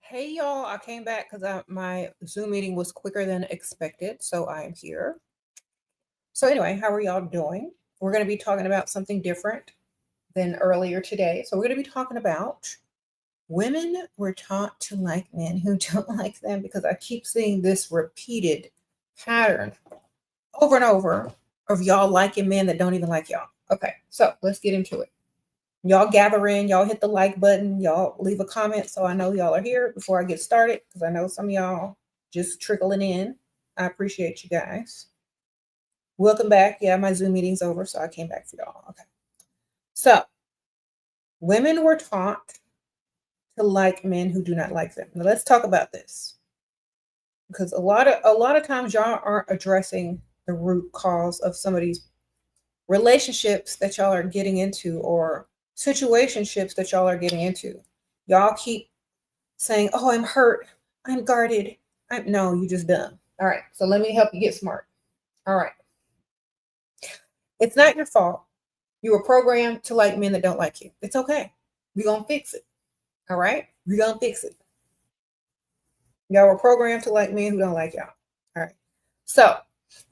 Hey y'all, I came back because my Zoom meeting was quicker than expected, so I am here. So anyway, how are y'all doing? We're going to be talking about something different than earlier today. So we're going to be talking about women were taught to like men who don't like them because I keep seeing this repeated pattern over and over of y'all liking men that don't even like y'all. Okay, so let's get into it. Y'all gather in, y'all hit the like button, y'all leave a comment so I know y'all are here before I get started because I know some of y'all just trickling in. I appreciate you guys. Welcome back. Yeah, my Zoom meeting's over, so I came back for y'all. Okay. So, women were taught to like men who do not like them. Now let's talk about this because a lot of times y'all aren't addressing the root cause of some of these relationships that y'all are getting into or situationships that y'all are getting into. Y'all keep saying, "Oh, I'm hurt. I'm guarded." No, you just dumb. All right. So let me help you get smart. All right. It's not your fault. You were programmed to like men that don't like you. It's okay. We're going to fix it. All right. We're going to fix it. Y'all were programmed to like men who don't like y'all. All right. So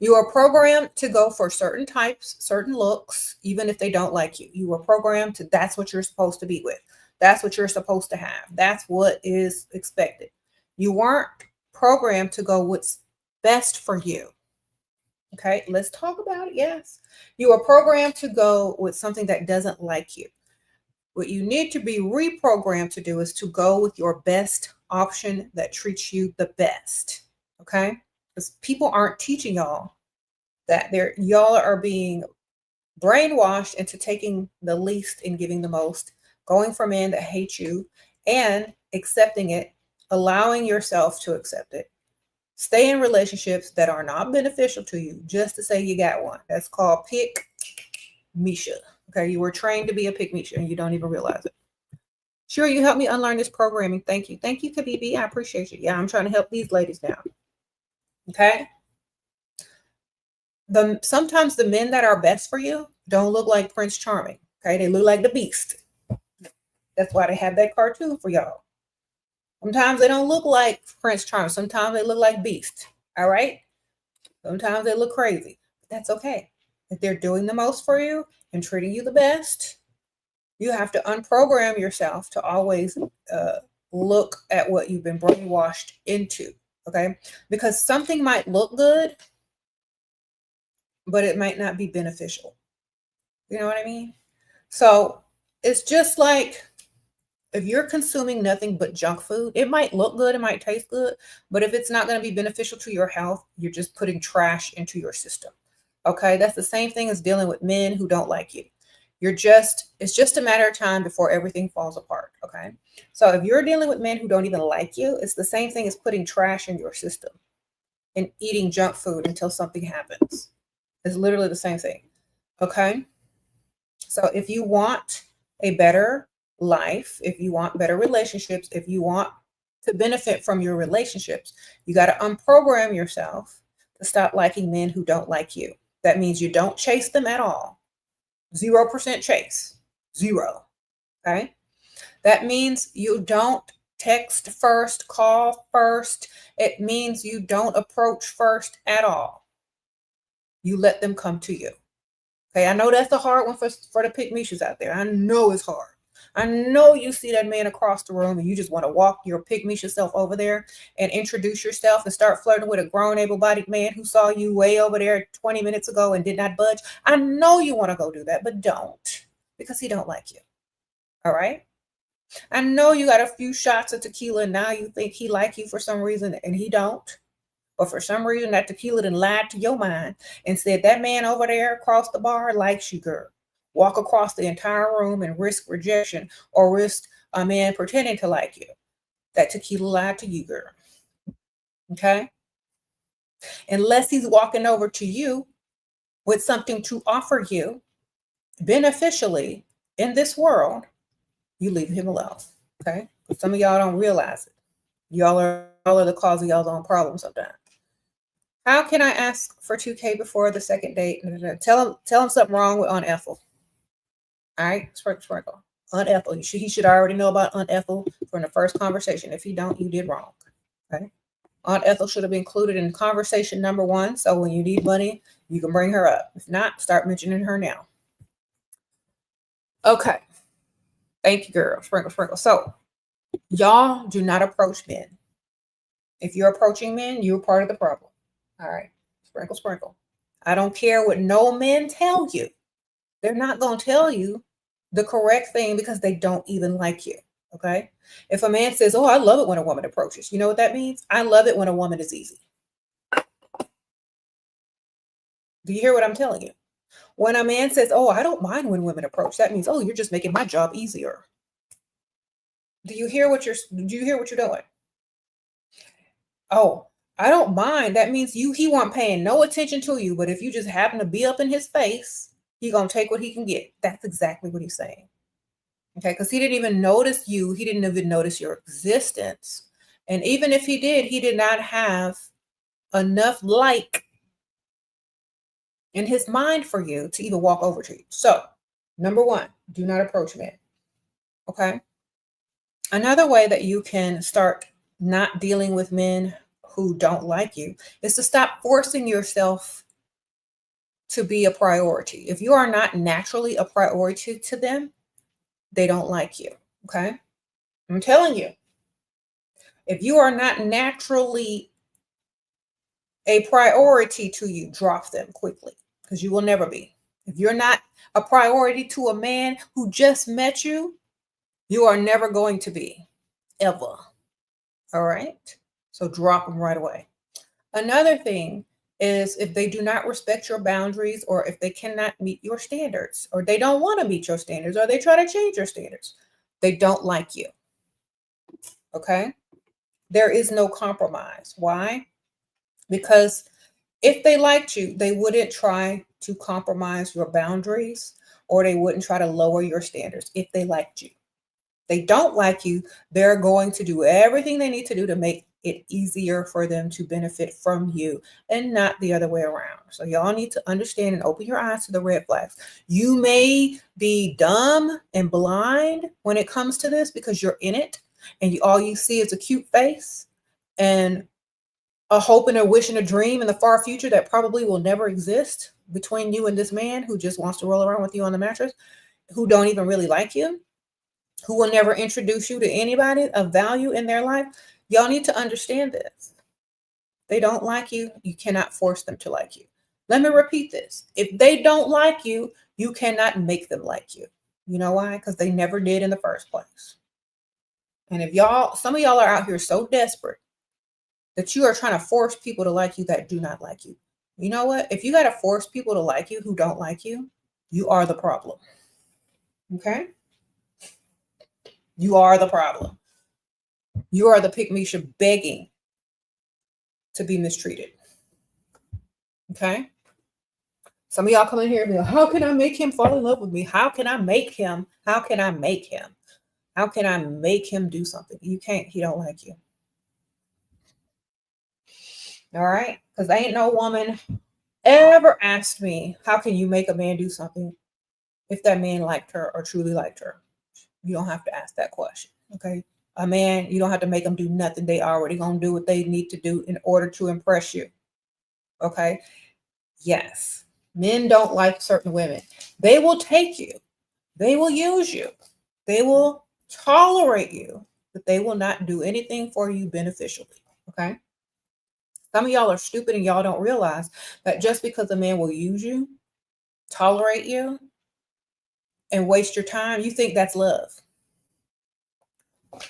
you are programmed to go for certain types, certain looks, even if they don't like you. You were programmed to, that's what you're supposed to be with. That's what you're supposed to have. That's what is expected. You weren't programmed to go what's best for you. Okay, let's talk about it. Yes. You are programmed to go with something that doesn't like you. What you need to be reprogrammed to do is to go with your best option that treats you the best. Okay? Because people aren't teaching y'all that y'all are being brainwashed into taking the least and giving the most, going for men that hate you and accepting it, allowing yourself to accept it. Stay in relationships that are not beneficial to you just to say you got one. That's called pick Misha. Okay, you were trained to be a pick Misha and you don't even realize it. Sure, you helped me unlearn this programming. Thank you. Thank you, Kabibi. I appreciate you. Yeah, I'm trying to help these ladies now. Okay. Sometimes the men that are best for you don't look like Prince Charming. Okay, they look like the Beast. That's why they have that cartoon for y'all. Sometimes they don't look like Prince Charming. Sometimes they look like Beast. All right. Sometimes they look crazy. But that's okay. If they're doing the most for you and treating you the best, you have to unprogram yourself to always look at what you've been brainwashed into. Okay. Because something might look good, but it might not be beneficial. You know what I mean? So it's just like if you're consuming nothing but junk food, it might look good, it might taste good, but if it's not going to be beneficial to your health, you're just putting trash into your system. Okay? That's the same thing as dealing with men who don't like you. It's just a matter of time before everything falls apart. Okay? So if you're dealing with men who don't even like you, it's the same thing as putting trash in your system and eating junk food until something happens. It's literally the same thing. Okay? So if you want a better life, if you want better relationships, if you want to benefit from your relationships, you got to unprogram yourself to stop liking men who don't like you. That means you don't chase them at all. 0% chase. Zero. Okay. That means you don't text first, call first. It means you don't approach first at all. You let them come to you. Okay, I know that's the hard one for the pick Mishas out there. I know it's hard. I know you see that man across the room and you just want to walk your pick Misha self over there and introduce yourself and start flirting with a grown, able-bodied man who saw you way over there 20 minutes ago and did not budge. I know you want to go do that, but don't because he don't like you. All right? I know you got a few shots of tequila and now you think he like you for some reason and he don't. But for some reason, that tequila done lied to your mind and said that man over there across the bar likes you, girl. Walk across the entire room and risk rejection or risk a man pretending to like you. That tequila lied to you, girl. Okay? Unless he's walking over to you with something to offer you beneficially in this world, you leave him alone. Okay? But some of y'all don't realize it. Y'all are the cause of y'all's own problems sometimes. How can I ask for 2K before the second date? Tell him something wrong with Aunt Ethel. All right, sprinkle. Unethical. He should already know about unethical from the first conversation. If he don't, you did wrong. Okay. Unethical should have been included in conversation number 1. So when you need money, you can bring her up. If not, start mentioning her now. Okay. Thank you, girl. Sprinkle, sprinkle. So y'all do not approach men. If you're approaching men, you're part of the problem. All right. Sprinkle, sprinkle. I don't care what no men tell you. They're not going to tell you the correct thing because they don't even like you. Okay. If a man says, oh, I love it when a woman approaches, you know what that means? I love it when a woman is easy. Do you hear what I'm telling you? When a man says, oh, I don't mind when women approach, that means, oh, you're just making my job easier. Do you hear what you're doing? Oh, I don't mind. That means he won't paying no attention to you. But if you just happen to be up in his face, he gonna take what he can get. That's exactly what he's saying. Okay, because he didn't even notice you. He didn't even notice your existence. And even if he did not have enough like in his mind for you to even walk over to you. So, number 1, do not approach men. Okay. Another way that you can start not dealing with men who don't like you is to stop forcing yourself to be a priority. If you are not naturally a priority to them, they don't like you. Okay. I'm telling you, if you are not naturally a priority to you, drop them quickly because you will never be. If you're not a priority to a man who just met you, you are never going to be, ever. All right. So drop them right away. Another thing is if they do not respect your boundaries or if they cannot meet your standards or they don't want to meet your standards or they try to change your standards, they don't like you. Okay. There is no compromise. Why? Because if they liked you, they wouldn't try to compromise your boundaries or they wouldn't try to lower your standards if they liked you. They don't like you, they're going to do everything they need to do to make it easier for them to benefit from you and not the other way around. So y'all need to understand and open your eyes to the red flags. You may be dumb and blind when it comes to this because you're in it and all you see is a cute face and a hope and a wish and a dream in the far future that probably will never exist between you and this man who just wants to roll around with you on the mattress, who don't even really like you, who will never introduce you to anybody of value in their life. Y'all need to understand this. They don't like you. You cannot force them to like you. Let me repeat this. If they don't like you, you cannot make them like you. You know why? Because they never did in the first place. And if some of y'all are out here so desperate that you are trying to force people to like you that do not like you. You know what? If you got to force people to like you who don't like you, you are the problem. Okay? You are the problem. You are the pick-me-shit begging to be mistreated. Okay? Some of y'all come in here and be like, how can I make him fall in love with me? How can I make him? How can I make him? How can I make him do something? You can't. He don't like you. All right? Because ain't no woman ever asked me, how can you make a man do something if that man liked her or truly liked her? You don't have to ask that question. Okay? A man, you don't have to make them do nothing. They already gonna do what they need to do in order to impress you. Okay? Yes. Men don't like certain women. They will take you. They will use you. They will tolerate you, but they will not do anything for you beneficially. Okay? Some of y'all are stupid and y'all don't realize that just because a man will use you, tolerate you, and waste your time, you think that's love.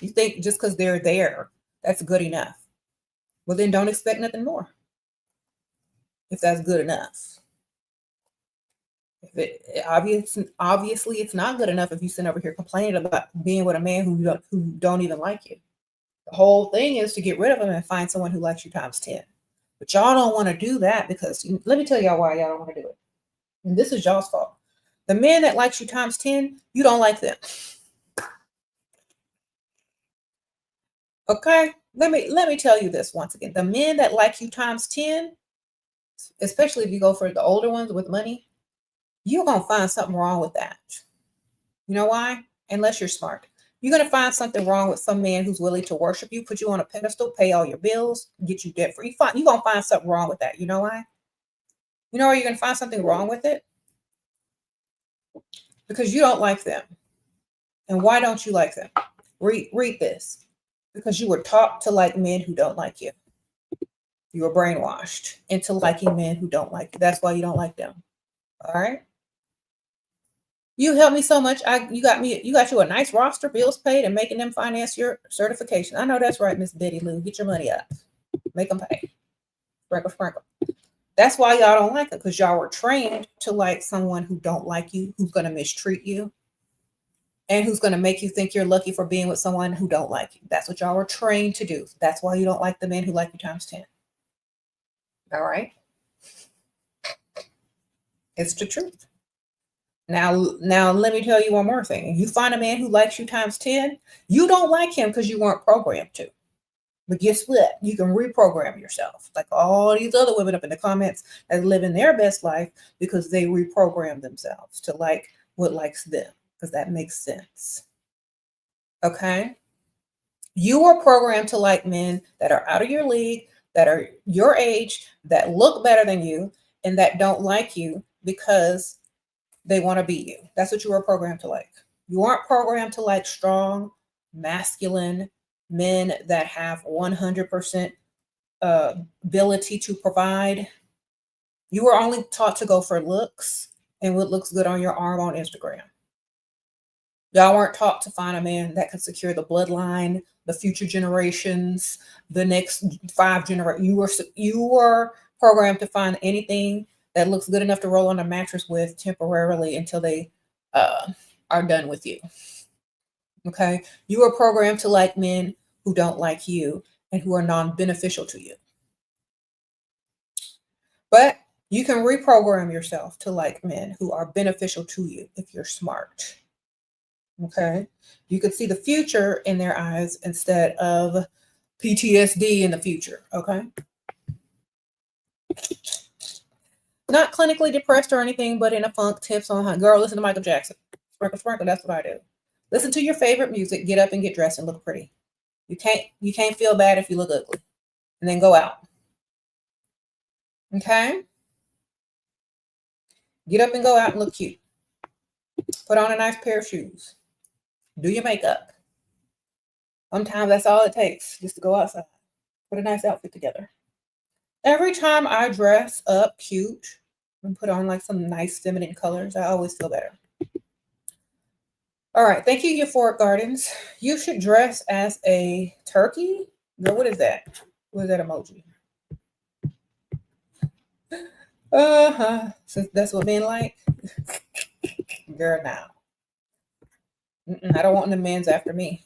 You think just because they're there, that's good enough. Well, then don't expect nothing more. If that's good enough. Obviously it's not good enough if you sit over here complaining about being with a man who don't even like you. The whole thing is to get rid of him and find someone who likes you times 10. But y'all don't want to do that because let me tell y'all why y'all don't want to do it. And this is y'all's fault. The man that likes you times 10, you don't like them. Okay? Let me tell you this once again. The men that like you times 10, especially if you go for the older ones with money, you're going to find something wrong with that. You know why? unless you're smart. You're going to find something wrong with some man who's willing to worship you, put you on a pedestal, pay all your bills, get you debt free. You're going to find something wrong with that. You know why? You know why you're going to find something wrong with it? Because you don't like them. And why don't you like them? Read this. Because you were taught to like men who don't like you. You were brainwashed into liking men who don't like you. That's why you don't like them. All right. You helped me so much. You got you a nice roster, bills paid, and making them finance your certification. I know that's right, Miss Betty Lou. Get your money up. Make them pay. Sprinkle, sprinkle. That's why y'all don't like it, because y'all were trained to like someone who don't like you, who's going to mistreat you, and who's going to make you think you're lucky for being with someone who don't like you. That's what y'all were trained to do. That's why you don't like the men who like you times 10. All right. It's the truth. Now let me tell you one more thing. If you find a man who likes you times 10, you don't like him because you weren't programmed to. But guess what? You can reprogram yourself. Like all these other women up in the comments that live in their best life because they reprogram themselves to like what likes them, because that makes sense. Okay? You are programmed to like men that are out of your league, that are your age, that look better than you, and that don't like you because they want to beat you. That's what you were programmed to like. You aren't programmed to like strong, masculine men that have 100% ability to provide. You were only taught to go for looks and what looks good on your arm on Instagram. Y'all weren't taught to find a man that could secure the bloodline, the future generations, the next 5 generations. You were programmed to find anything that looks good enough to roll on a mattress with temporarily until they are done with you. Okay? You are programmed to like men who don't like you and who are non-beneficial to you. But you can reprogram yourself to like men who are beneficial to you if you're smart. Okay? You can see the future in their eyes instead of PTSD in the future. Okay? Not clinically depressed or anything, but in a funk. Tips on how. Girl, listen to Michael Jackson. Sprinkle, sprinkle. That's what I do. Listen to your favorite music. Get up and get dressed and look pretty. You can't feel bad if you look ugly. And then go out. Okay? Get up and go out and look cute. Put on a nice pair of shoes. Do your makeup. Sometimes that's all it takes, just to go outside. Put a nice outfit together. Every time I dress up cute and put on like some nice feminine colors, I always feel better. All right. Thank you, Euphoric Gardens. You should dress as a turkey. Girl, what is that? What is that emoji? So that's what men like? Girl, now. I don't want the men's after me.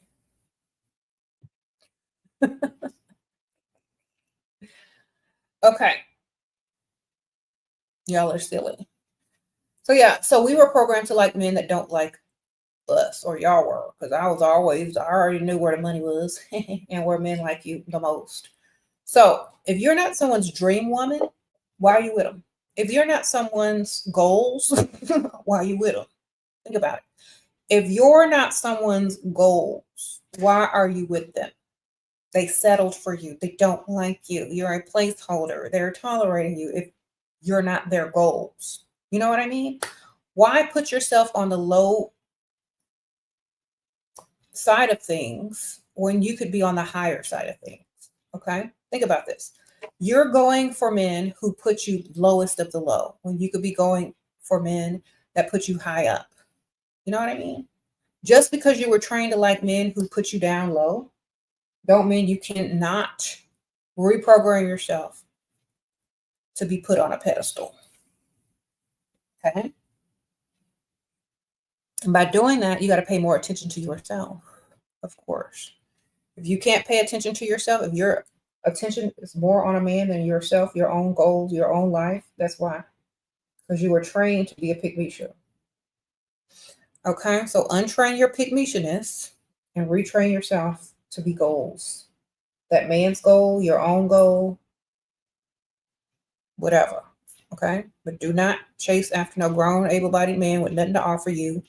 Okay. Y'all are silly. So yeah, so we were programmed to like men that don't like us, or y'all were, because I already knew where the money was and where men like you the most. So if you're not someone's dream woman, why are you with them? If you're not someone's goals, why are you with them? Think about it. If you're not someone's goals, why are you with them? They settled for you. They don't like you. You're a placeholder. They're tolerating you if you're not their goals. You know what I mean? Why put yourself on the low side of things when you could be on the higher side of things? Okay? Think about this. You're going for men who put you lowest of the low when you could be going for men that put you high up. You know what I mean? Just because you were trained to like men who put you down low, don't mean you cannot reprogram yourself to be put on a pedestal. Okay? And by doing that, you got to pay more attention to yourself, of course. If you can't pay attention to yourself, if your attention is more on a man than yourself, your own goals, your own life, that's why. Because you were trained to be a pick-me-show. Okay? So untrain your pick-me-showness and retrain yourself to be goals. That man's goal, your own goal, whatever. Okay? But do not chase after no grown, able-bodied man with nothing to offer you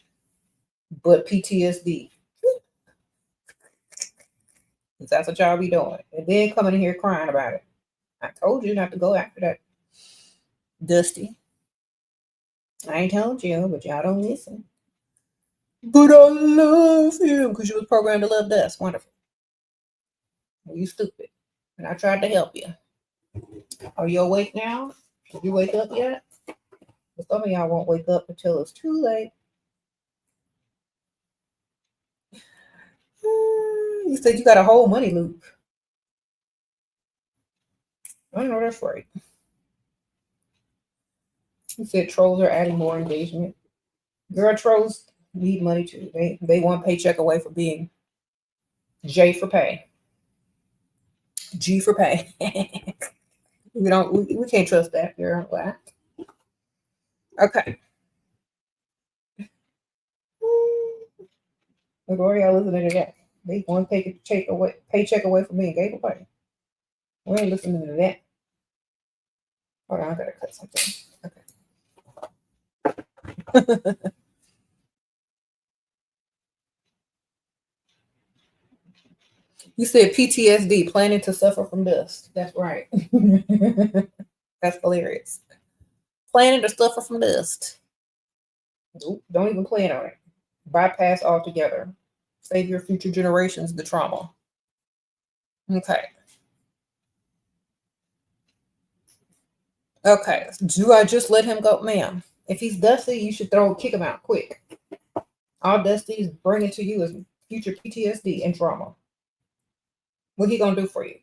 but PTSD. That's what y'all be doing. And then coming in here crying about it. I told you not to go after that Dusty. I ain't told you, but y'all don't listen. But I love him because you was programmed to love Dust. Wonderful. Well, you stupid. And I tried to help you. Are you awake now? Did you wake up yet? But some of y'all won't wake up until it's too late. You said you got a whole money loop. I know that's right. You said trolls are adding more engagement. Girl, trolls need money too. They want paycheck away for being J for pay. G for pay. we can't trust that, girl. Okay. Look, where y'all listening to that? They want to take paycheck away from being gay for pay. We ain't listening to that. Hold on, I gotta cut something. Okay. You said PTSD, planning to suffer from dust. That's right. That's hilarious. Planning to suffer from dust. Nope, don't even plan on it. Bypass altogether. Save your future generations the trauma. Okay. Okay. Do I just let him go? Ma'am, if he's dusty, you should kick him out quick. All Dusty is bringing to you is future PTSD and trauma. What he gonna do for you?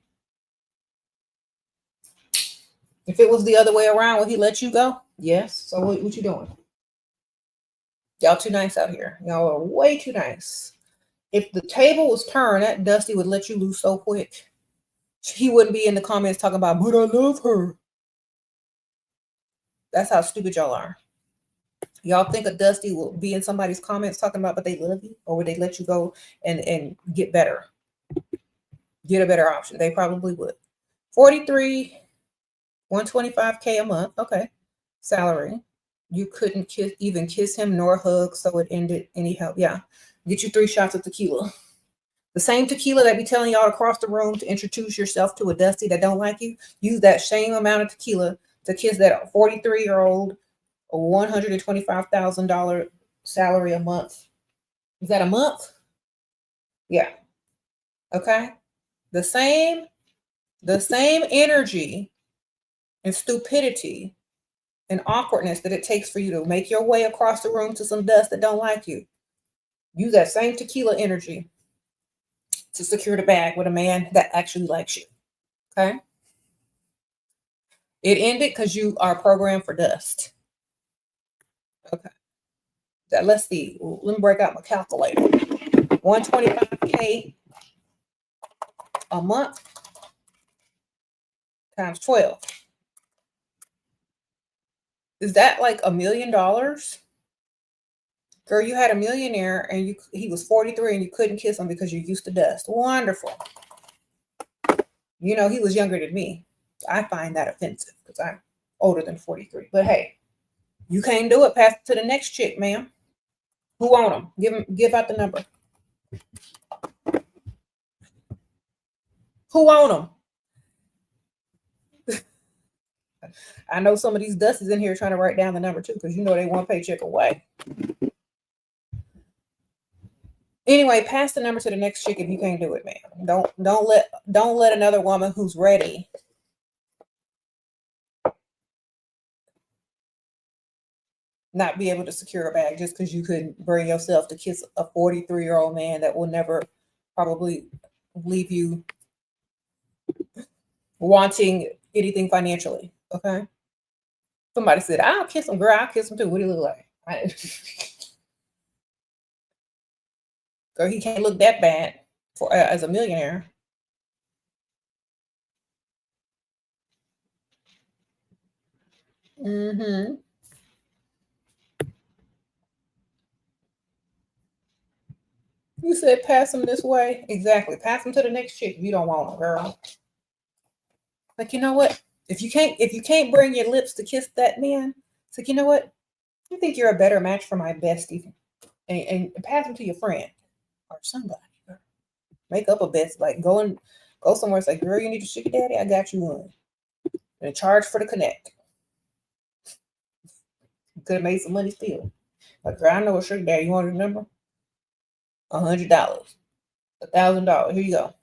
If it was the other way around, would he let you go? Yes. So what you doing? Y'all too nice out here. Y'all are way too nice. If the table was turned, that Dusty would let you loose so quick. He wouldn't be in the comments talking about, but I love her. That's how stupid y'all are. Y'all think a Dusty will be in somebody's comments talking about, but they love you? Or would they let you go and get better? Get a better option? They probably would. 43, 125K a month. Okay. Salary. You couldn't even kiss him nor hug, so it ended any help. Yeah. Get you 3 shots of tequila. The same tequila that be telling y'all to cross the room to introduce yourself to a Dusty that don't like you. Use that same amount of tequila to kiss that 43-year-old, a $125,000 salary a month. Is that a month? Yeah. Okay. The same energy and stupidity and awkwardness that it takes for you to make your way across the room to some dust that don't like you. Use that same tequila energy to secure the bag with a man that actually likes you. Okay. It ended because you are programmed for dust. Okay. Let's see. Let me break out my calculator. 125K a month times 12. Is that like $1 million? Girl, you had a millionaire and he was 43 and you couldn't kiss him because you're used to dust. Wonderful. You know, he was younger than me. I find that offensive because I'm older than 43. But hey, you can't do it. Pass it to the next chick, ma'am. Who want him? Give out the number. Who want him? I know some of these dusties in here trying to write down the number too, because you know they want paycheck away. Anyway, pass the number to the next chick if you can't do it, man. Don't let another woman who's ready not be able to secure a bag just because you couldn't bring yourself to kiss a 43-year-old man that will never probably leave you wanting anything financially. Okay. Somebody said, I'll kiss him, girl. I'll kiss him too. What do he look like? Girl, he can't look that bad for as a millionaire. Mm-hmm. You said pass him this way. Exactly. Pass him to the next chick if you don't want him, girl. Like, you know what? If you can't bring your lips to kiss that man, it's like, you know what? I think you're a better match for my bestie. and pass them to your friend or somebody. Make up a bet, like go somewhere and say, girl, you need a sugar daddy? I got you one. And charge for the connect. You could have made some money still. Like, girl, I know a sugar daddy. You want to remember? $100, $1,000. Here you go.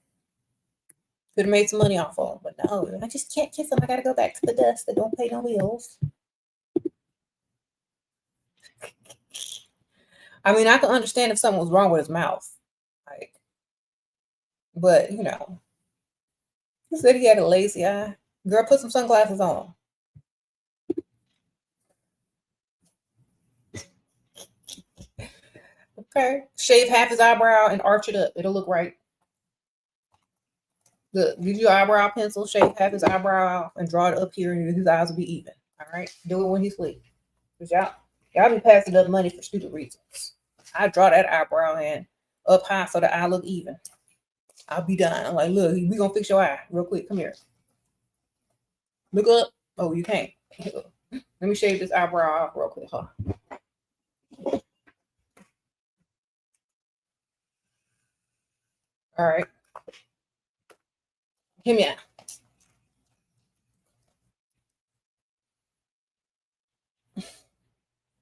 Could have made some money off of them, but no, I just can't kiss them. I gotta go back to the dust. They don't pay no bills. I mean, I can understand if something was wrong with his mouth, like, but you know, he said he had a lazy eye. Girl, put some sunglasses on. Okay, shave half his eyebrow and arch it up. It'll look right. Look, use your eyebrow pencil, shave half his eyebrow out, and draw it up here, and his eyes will be even. All right, do it when he sleeps. Cause y'all be passing up money for stupid reasons. I draw that eyebrow in up high so the eye look even. I'll be done. I'm like, look, we gonna fix your eye real quick. Come here. Look up. Oh, you can't. Let me shave this eyebrow off real quick, huh? All right. Give me out.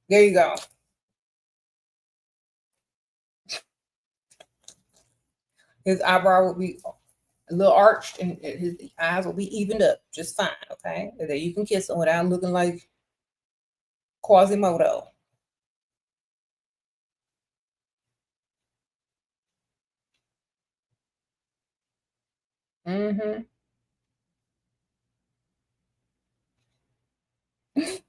There you go. His eyebrow will be a little arched and his eyes will be evened up just fine, okay? And then you can kiss him without looking like Quasimodo. Mm-hmm.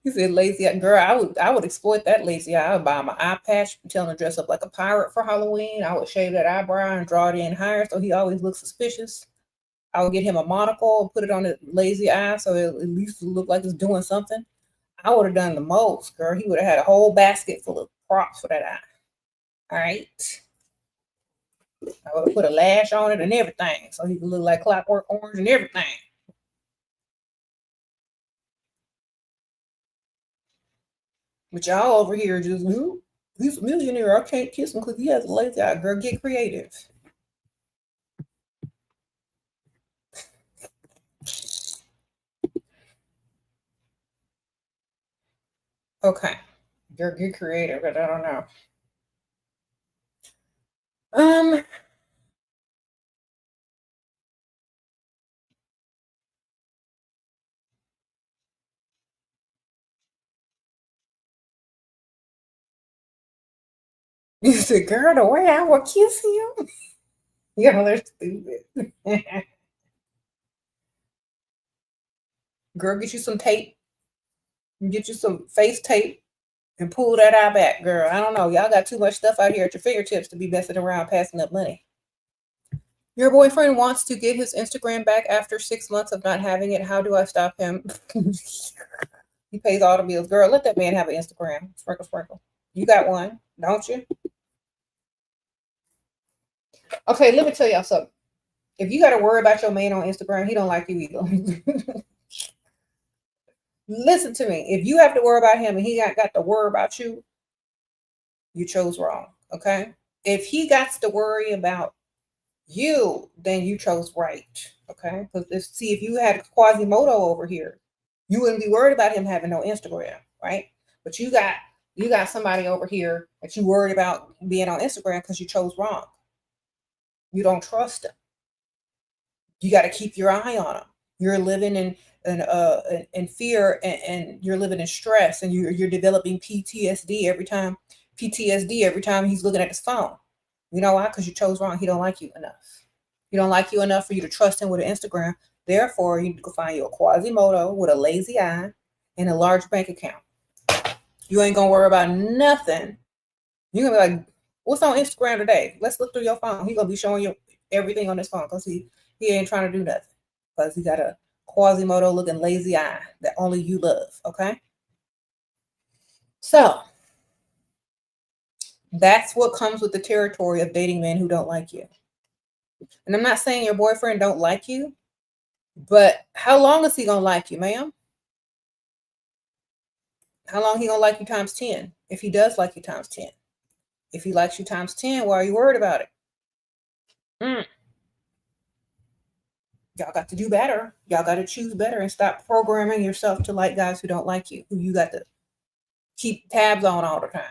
He said lazy eye. Girl, I would exploit that lazy eye. I would buy my eye patch, tell him to dress up like a pirate for Halloween. I would shave that eyebrow and draw it in higher so he always looks suspicious. I would get him a monocle, put it on his lazy eye so it at least look like it's doing something. I would have done the most, girl. He would have had a whole basket full of props for that eye. All right. I would have put a lash on it and everything so he could look like Clockwork Orange and everything. But y'all over here just, he's a millionaire. I can't kiss him because he has a lazy eye. Girl, get creative. Okay. Girl, get creative, but I don't know. You said, girl, the way I would kiss him. Y'all are stupid. Girl, get you some tape. Get you some face tape and pull that eye back, girl. I don't know. Y'all got too much stuff out here at your fingertips to be messing around passing up money. Your boyfriend wants to get his Instagram back after 6 months of not having it. How do I stop him? He pays all the bills. Girl, let that man have an Instagram. Sprinkle, sprinkle. You got one, don't you? Okay, let me tell y'all something. If you got to worry about your man on Instagram, he don't like you either. Listen to me. If you have to worry about him and he got to worry about you, you chose wrong. Okay. If he got to worry about you, then you chose right. Okay. Because see, if you had Quasimodo over here, you wouldn't be worried about him having no Instagram, right? But you got somebody over here that you worried about being on Instagram because you chose wrong. You don't trust him. You got to keep your eye on him. You're living in fear and you're living in stress and you're developing PTSD every time he's looking at his phone. You know why? Because you chose wrong. He don't like you enough. He don't like you enough for you to trust him with an Instagram. Therefore, you need to go find you a Quasimodo with a lazy eye and a large bank account. You ain't gonna worry about nothing. You're gonna be like, what's on Instagram today? Let's look through your phone. He's gonna be showing you everything on his phone because he ain't trying to do nothing. Because he got a Quasimodo looking lazy eye that only you love. Okay. So that's what comes with the territory of dating men who don't like you. And I'm not saying your boyfriend don't like you, but how long is he gonna like you, ma'am? How long he gonna like you times 10 if he does like you times 10? If he likes you times 10, why are you worried about it? Mm. Y'all got to do better. Y'all got to choose better and stop programming yourself to like guys who don't like you, who you got to keep tabs on all the time.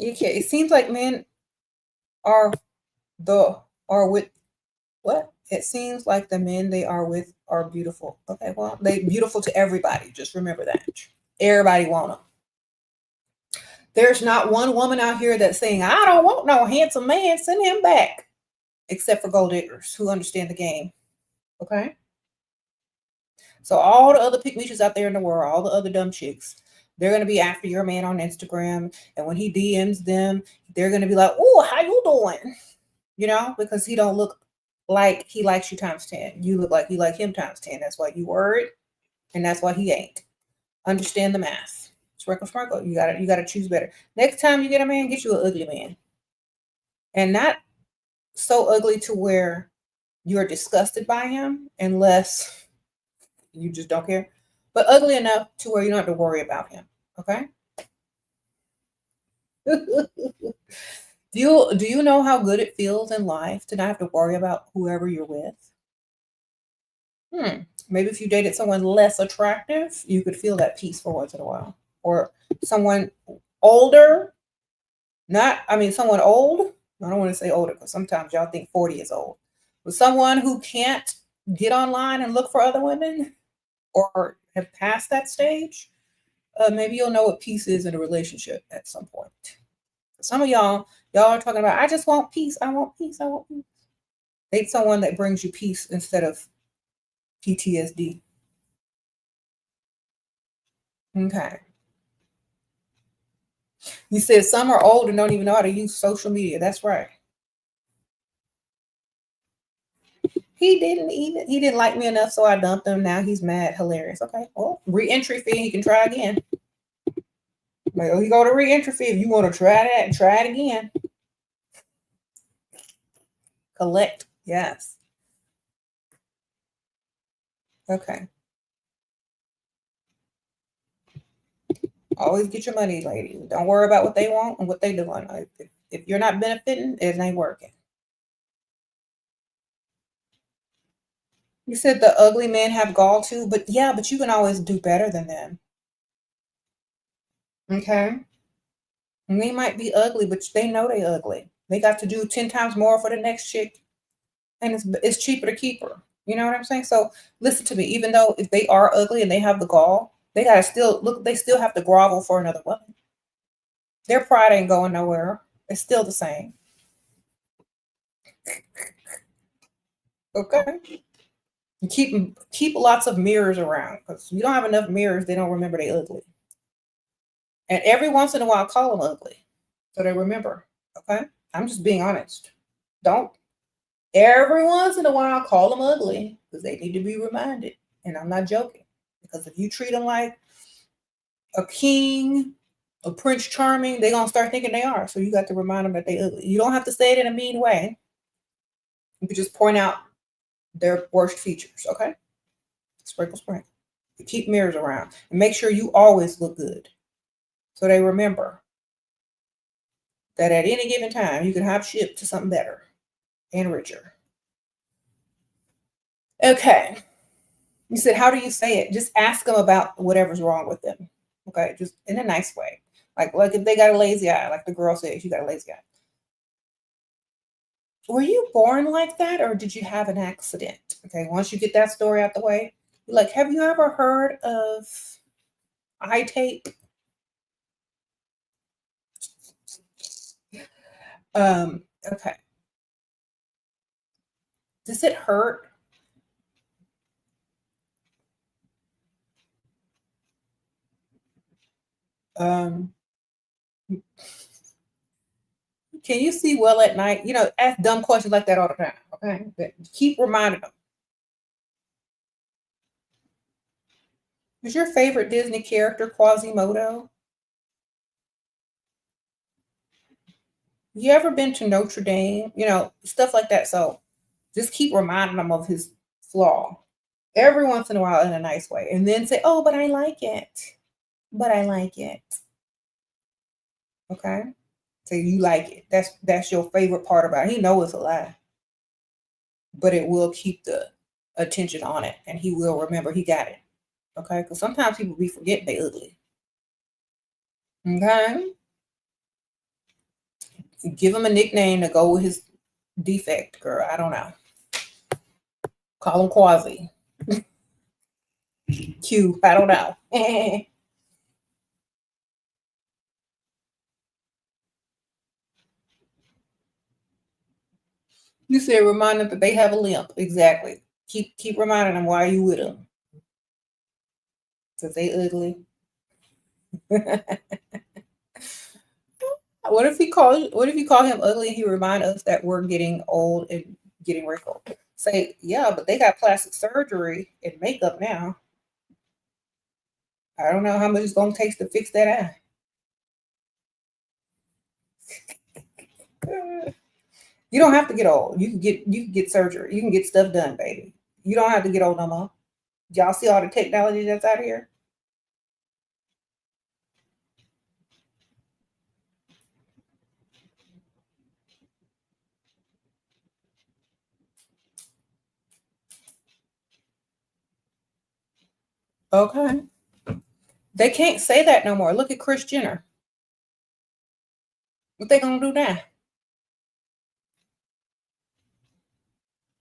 Okay, it seems like men are with what? It seems like the men they are with are beautiful. Okay, well, they beautiful to everybody. Just remember that. Everybody want them. There's not one woman out here that's saying, I don't want no handsome man, send him back. Except for gold diggers who understand the game. Okay? So all the other pick out there in the world, all the other dumb chicks, they're gonna be after your man on Instagram. And when he DMs them, they're gonna be like, oh, how you doing? You know, because he don't look like he likes you times 10. You look like you like him times 10. That's why you worried, and that's why he ain't. Understand the math. Sprinkle, sprinkle. You gotta choose better. Next time you get a man, get you an ugly man. And not so ugly to where you're disgusted by him, unless you just don't care. But ugly enough to where you don't have to worry about him. Okay? Do you know how good it feels in life to not have to worry about whoever you're with? Maybe if you dated someone less attractive, you could feel that peace for once in a while. Or someone older, someone old. I don't want to say older because sometimes y'all think 40 is old. But someone who can't get online and look for other women or have passed that stage, maybe you'll know what peace is in a relationship at some point. Some of y'all are talking about, I just want peace. I want peace. I want peace. Date someone that brings you peace instead of PTSD. Okay. You said some are old and don't even know how to use social media. That's right. He didn't like me enough, so I dumped him. Now he's mad. Hilarious. Okay. Well, re-entry fee, he can try again. Like, oh, you go to re-entry fee. If you want to try that and try it again. Collect. Yes. Okay. Always get your money, lady. Don't worry about what they want and what they doing. If you're not benefiting, it ain't working. You said the ugly men have gall too, but you can always do better than them. Okay. And they might be ugly, but they know they ugly. They got to do 10 times more for the next chick. And it's cheaper to keep her. You know what I'm saying? So listen to me. Even though if they are ugly and they have the gall, they gotta still look, they still have to grovel for another woman. Their pride ain't going nowhere. It's still the same. Okay. Keep lots of mirrors around because you don't have enough mirrors, they don't remember they ugly. And every once in a while, call them ugly so they remember. Okay, I'm just being honest. Don't every once in a while call them ugly because they need to be reminded. And I'm not joking because if you treat them like a king, a prince charming, they're gonna start thinking they are. So you got to remind them that they ugly. You don't have to say it in a mean way. You can just point out their worst features. Okay. Sprinkle, sprinkle. Keep mirrors around and make sure you always look good so they remember that at any given time you can hop ship to something better and richer. Okay. You said, how do you say it? Just ask them about whatever's wrong with them. Okay. Just in a nice way. Like if they got a lazy eye, like the girl says, you got a lazy eye. Were you born like that or did you have an accident? Okay. Once you get that story out the way, you're like, have you ever heard of eye tape? Okay. Does it hurt? Um, can you see well at night? You know, ask dumb questions like that all the time. Okay. But keep reminding them. Is your favorite Disney character Quasimodo? You ever been to Notre Dame? You know, stuff like that. So just keep reminding them of his flaw. every once in a while in a nice way, and then say, "Oh, but I like it. But I like it." Okay? So you like it. That's your favorite part about it. He know it's a lie, but it will keep the attention on it, and he will remember he got it. Okay? Because sometimes people be forgetting they ugly. Okay? Give him a nickname to go with his defect, girl. I don't know. Call him Quasi. Q. I don't know. You said remind them that they have a limp. Exactly. Keep reminding them why you with them. Because they ugly. What if you call him ugly and he remind us that we're getting old and getting wrinkled? Say, yeah, but they got plastic surgery and makeup now. I don't know how much it's gonna take to fix that eye. You don't have to get old. You can get surgery. You can get stuff done, baby. You don't have to get old no more. Y'all see all the technology that's out here? Okay. They can't say that no more. Look at Chris Jenner. What they gonna do now?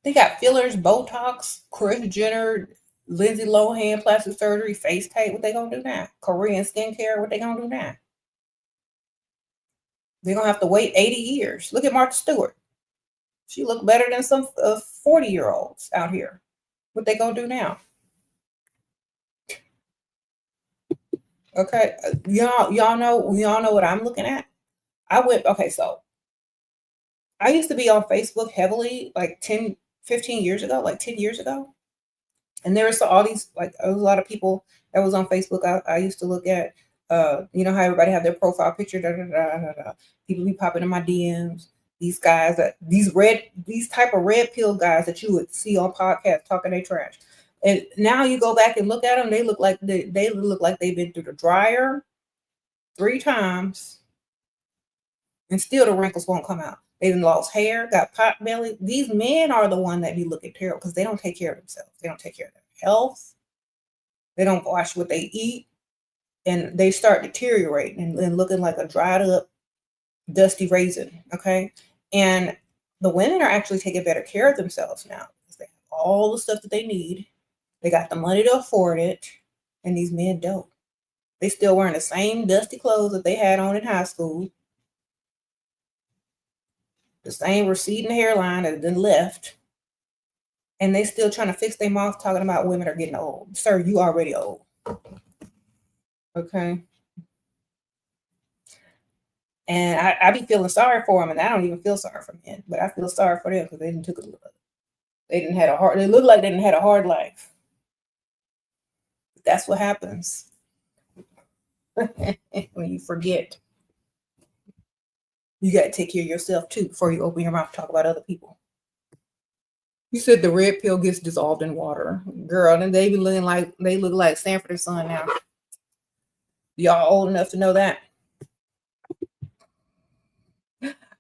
They got fillers, Botox, Chris Jenner, Lindsay Lohan, plastic surgery, face tape. What they gonna do now? Korean skincare. What they gonna do now? They're gonna have to wait 80 years. Look at Martha Stewart. She looked better than some 40-year-olds out here. What they gonna do now? Okay, y'all know what I'm looking at. Okay, so I used to be on Facebook heavily like 10, 15 years ago, like 10 years ago. And there was all these like a lot of people that was on Facebook. I used to look at you know how everybody have their profile picture, da, da, da, da, da. People be popping in my DMs. These guys that these type of red pill guys that you would see on podcasts talking they trash. And now you go back and look at them, they look like they've been through the dryer 3 times and still the wrinkles won't come out. They've lost hair, got pot belly. These men are the one that be looking terrible because they don't take care of themselves. They don't take care of their health. They don't watch what they eat, and they start deteriorating and looking like a dried up, dusty raisin. Okay, and the women are actually taking better care of themselves now because they have all the stuff that they need. They got the money to afford it, and these men don't. They still wearing the same dusty clothes that they had on in high school, the same receding hairline that then left, and they still trying to fix their mouth talking about women are getting old. Sir, you already old. Okay. And I be feeling sorry for them, and I don't even feel sorry for men, but I feel sorry for them because they didn't took a they didn't had a hard. They look like they didn't had a hard life. That's what happens when you forget. You got to take care of yourself too before you open your mouth to talk about other people. You said the red pill gets dissolved in water, girl, and they be looking like they look like Sanford and Son now. Y'all old enough to know that.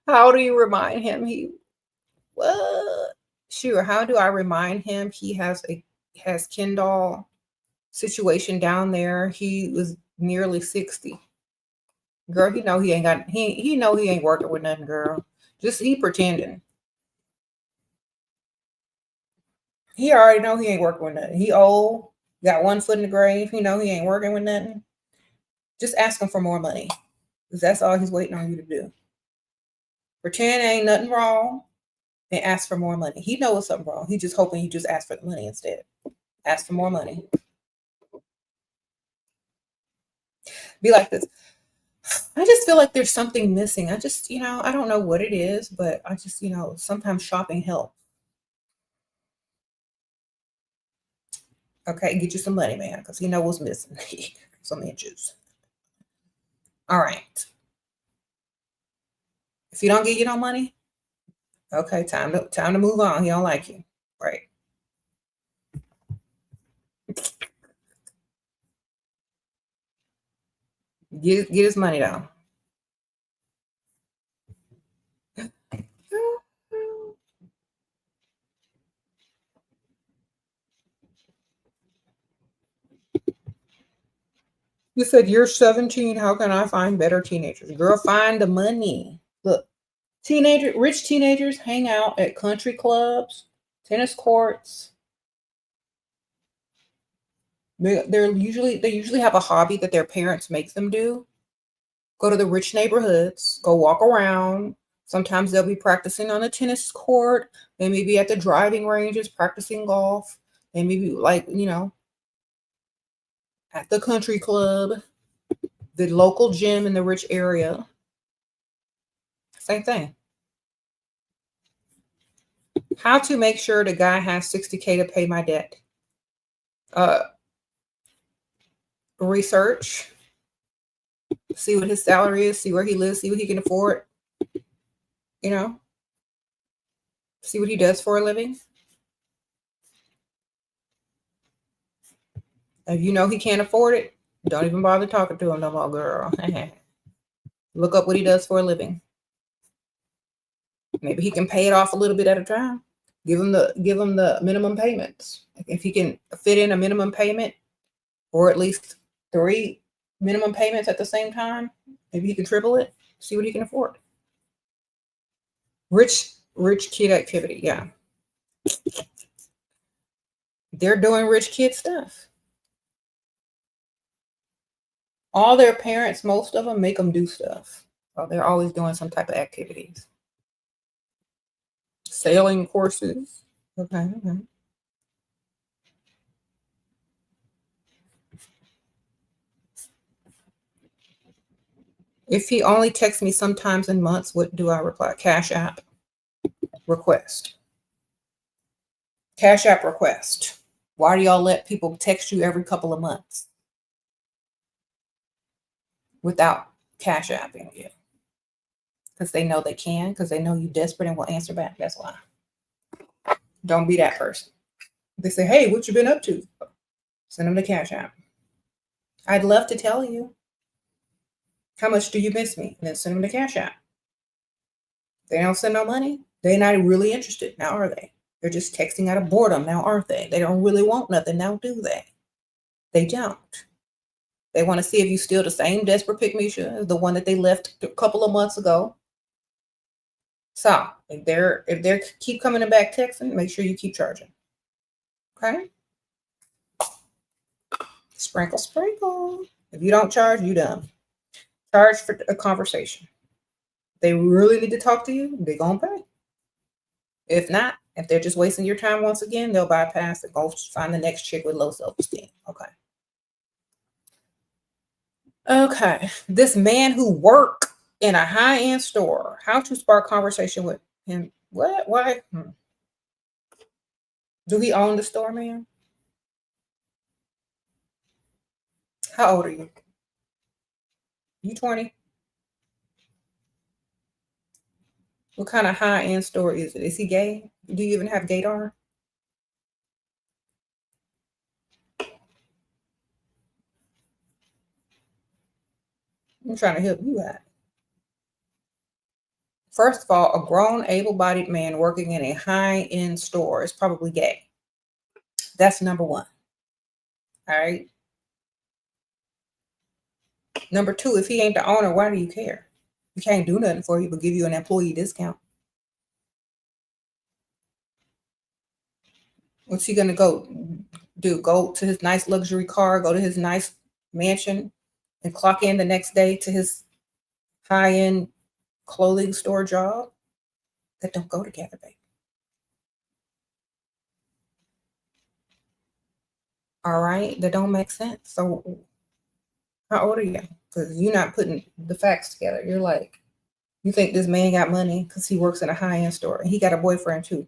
How do you remind him what? Sure. How do I remind him he has Kendall situation down there? He was nearly 60. Girl, he know he ain't working with nothing, girl. Just he pretending. He already know he ain't working with nothing. He old, got one foot in the grave. He know he ain't working with nothing. Just ask him for more money. Because that's all he's waiting on you to do. Pretend ain't nothing wrong and ask for more money. He knows something wrong. He just hoping you just ask for the money instead. Ask for more money. Be like this. I just feel like there's something missing. I don't know what it is, but I just, sometimes shopping helps. Okay, get you some money, man, because he know what's missing. Some inches. All right. If you don't get you no money, okay, time to move on. He don't like you. Right. Get his money though. You said you're 17. How can I find better teenagers? Girl, find the money. Look, rich teenagers hang out at country clubs, tennis courts. They usually have a hobby that their parents make them do. Go to the rich neighborhoods, go walk around. Sometimes they'll be practicing on the tennis court. They may be at the driving ranges practicing golf. They may be at the country club, the local gym in the rich area. Same thing. How to make sure the guy has $60K to pay my debt. Research. See what his salary is, see where he lives, see what he can afford. See what he does for a living. If you know he can't afford it, don't even bother talking to him no more, girl. Look up what he does for a living. Maybe he can pay it off a little bit at a time. Give him the minimum payments. If he can fit in a minimum payment or at least 3 minimum payments at the same time, maybe he can triple it. See what he can afford. Rich kid activity, yeah. They're doing rich kid stuff. All their parents, most of them, make them do stuff. So they're always doing some type of activities. Sailing courses. Okay. If he only texts me sometimes in months, what do I reply? Cash App request. Cash App request. Why do y'all let people text you every couple of months without Cash Apping you? Because they know they can, because they know you're desperate and will answer back. That's why. Don't be that person. They say, hey, what you been up to? Send them the Cash App. I'd love to tell you. How much do you miss me? And then send them the Cash App. They don't send no money. They're not really interested now, are they? They're just texting out of boredom now, aren't they? They don't really want nothing now, do they? They don't. They want to see if you still the same desperate pick-me-sha as the one that they left a couple of months ago. So if they're keep coming back texting, make sure you keep charging. Okay? Sprinkle, sprinkle. If you don't charge, you done. Charge for a conversation. If they really need to talk to you, they're gonna pay. If not, if they're just wasting your time once again, they'll bypass and go find the next chick with low self-esteem. Okay. This man who worked in a high-end store. How to spark conversation with him? What? Why? Do he own the store, man? How old are you? You 20? What kind of high-end store is it? Is he gay? Do you even have gaydar? I'm trying to help you out. First of all, a grown, able-bodied man working in a high-end store is probably gay. That's number one. All right. Number two, if he ain't the owner, why do you care? He can't do nothing for you but give you an employee discount. What's he gonna go do? Go to his nice luxury car, go to his nice mansion, and clock in the next day to his high-end clothing store job? That don't go together, baby. All right, that don't make sense. So how old are you? Because you're not putting the facts together. You're like, you think this man got money because he works in a high-end store and he got a boyfriend too.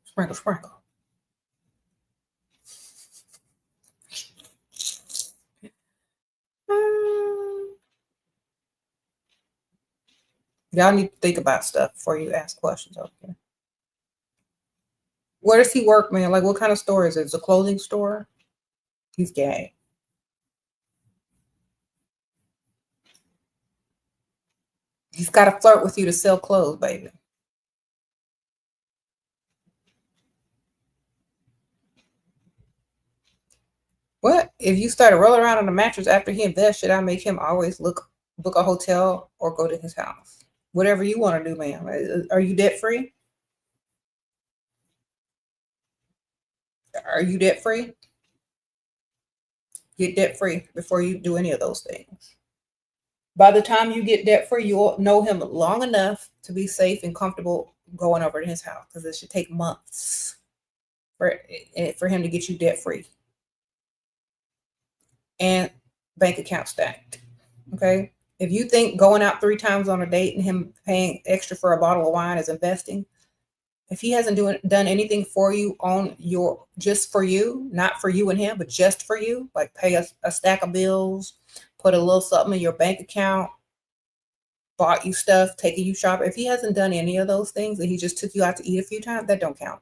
Sprinkle, sprinkle. Y'all need to think about stuff before you ask questions over here. Where does he work, man? Like, what kind of store is it? It's a clothing store? He's gay. He's got to flirt with you to sell clothes, baby. What? If you started rolling around on the mattress after he invests, should I make him always book a hotel or go to his house? Whatever you want to do, ma'am. Are you debt free? Are you debt free? Get debt free before you do any of those things. By the time you get debt free, you'll know him long enough to be safe and comfortable going over to his house, because it should take months for him to get you debt free and bank account stacked. Okay. If you think going out 3 times on a date and him paying extra for a bottle of wine is investing, if he hasn't done anything for you on your, just for you, not for you and him, but just for you, like pay a stack of bills, put a little something in your bank account, bought you stuff, taking you shopping. If he hasn't done any of those things and he just took you out to eat a few times, that don't count.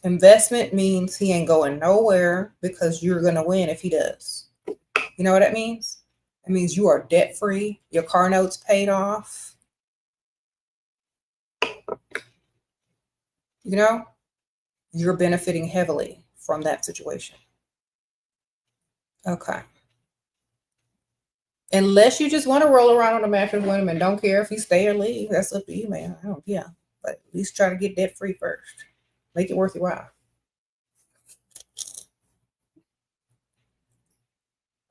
Investment means he ain't going nowhere, because you're going to win if he does. You know what that means? It means you are debt free. Your car note's paid off. You know, you're benefiting heavily from that situation. Okay. Unless you just want to roll around on the mattress with him and don't care if he stay or leave. That's up to you, man. I don't, yeah. But at least try to get debt free first. Make it worth your while.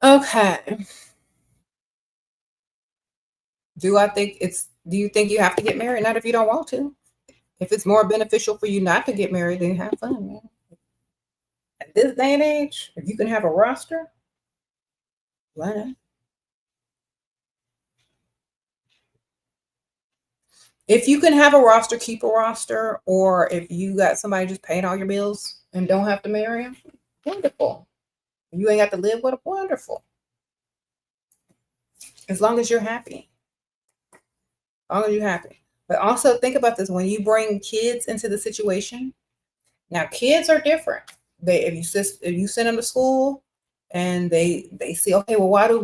Okay. Do you think you have to get married? Not if you don't want to. If it's more beneficial for you not to get married, then have fun, man. At this day and age, if you can have a roster, why not? If you can have a roster, keep a roster. Or if you got somebody just paying all your bills and don't have to marry him, wonderful. You ain't got to live with him, wonderful. As long as you're happy. As long as you're happy. But also think about this. When you bring kids into the situation, now kids are different. If you send them to school and they see, okay, well, why do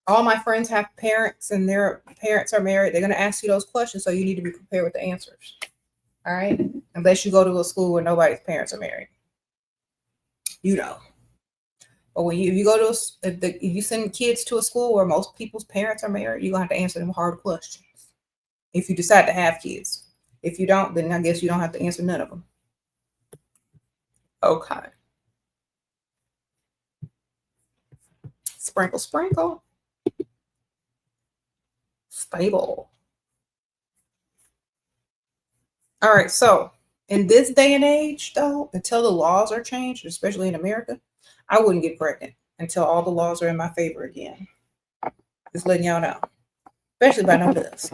all my friends have parents and their parents are married? They're going to ask you those questions, so you need to be prepared with the answers. All right? Unless you go to a school where nobody's parents are married. You know. But when you go to if you send kids to a school where most people's parents are married, you're going to have to answer them hard questions. If you decide to have kids. If you don't, then I guess you don't have to answer none of them. Okay. Sprinkle, sprinkle. Stable. All right. So in this day and age, though, until the laws are changed, especially in America, I wouldn't get pregnant until all the laws are in my favor again. Just letting y'all know. Especially by no dust.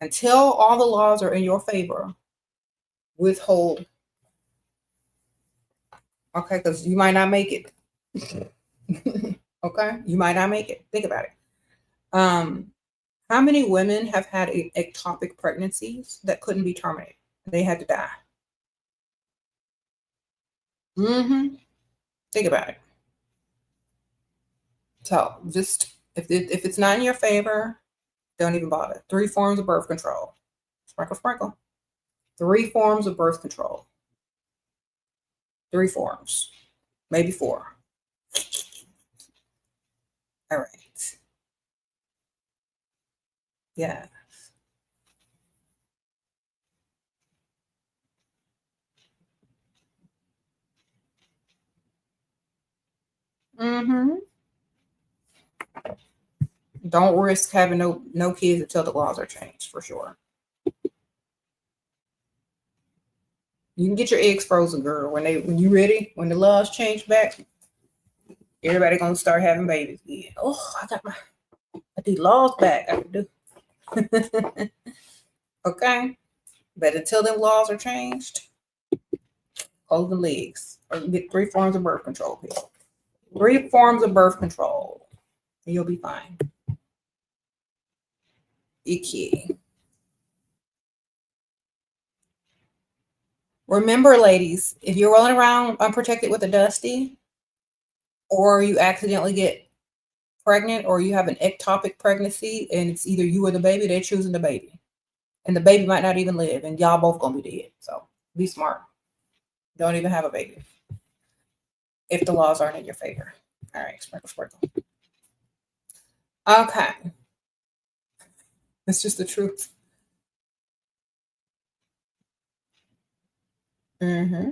Until all the laws are in your favor, withhold. Okay, because you might not make it. Okay, you might not make it. Think about it. How many women have had ectopic pregnancies that couldn't be terminated? They had to die. Think about it. So just if it's not in your favor, don't even bother. 3 forms of birth control. Sprinkle, sprinkle. 3 forms of birth control. 3 forms, maybe 4. All right. Yeah. Don't risk having no kids until the laws are changed, for sure. You can get your eggs frozen, girl. When you ready, when the laws change back, everybody gonna start having babies again. Oh, I do laws back. I do. Okay. But until them laws are changed, close the legs. Or get 3 forms of birth control pills. 3 forms of birth control. And you'll be fine. Icky. Remember, ladies, if you're rolling around unprotected with a dusty, or you accidentally get pregnant, or you have an ectopic pregnancy, and it's either you or the baby, they're choosing the baby. And the baby might not even live, and y'all both gonna be dead. So be smart. Don't even have a baby if the laws aren't in your favor. All right, sprinkle, sprinkle. Okay. It's just the truth. Mm-hmm.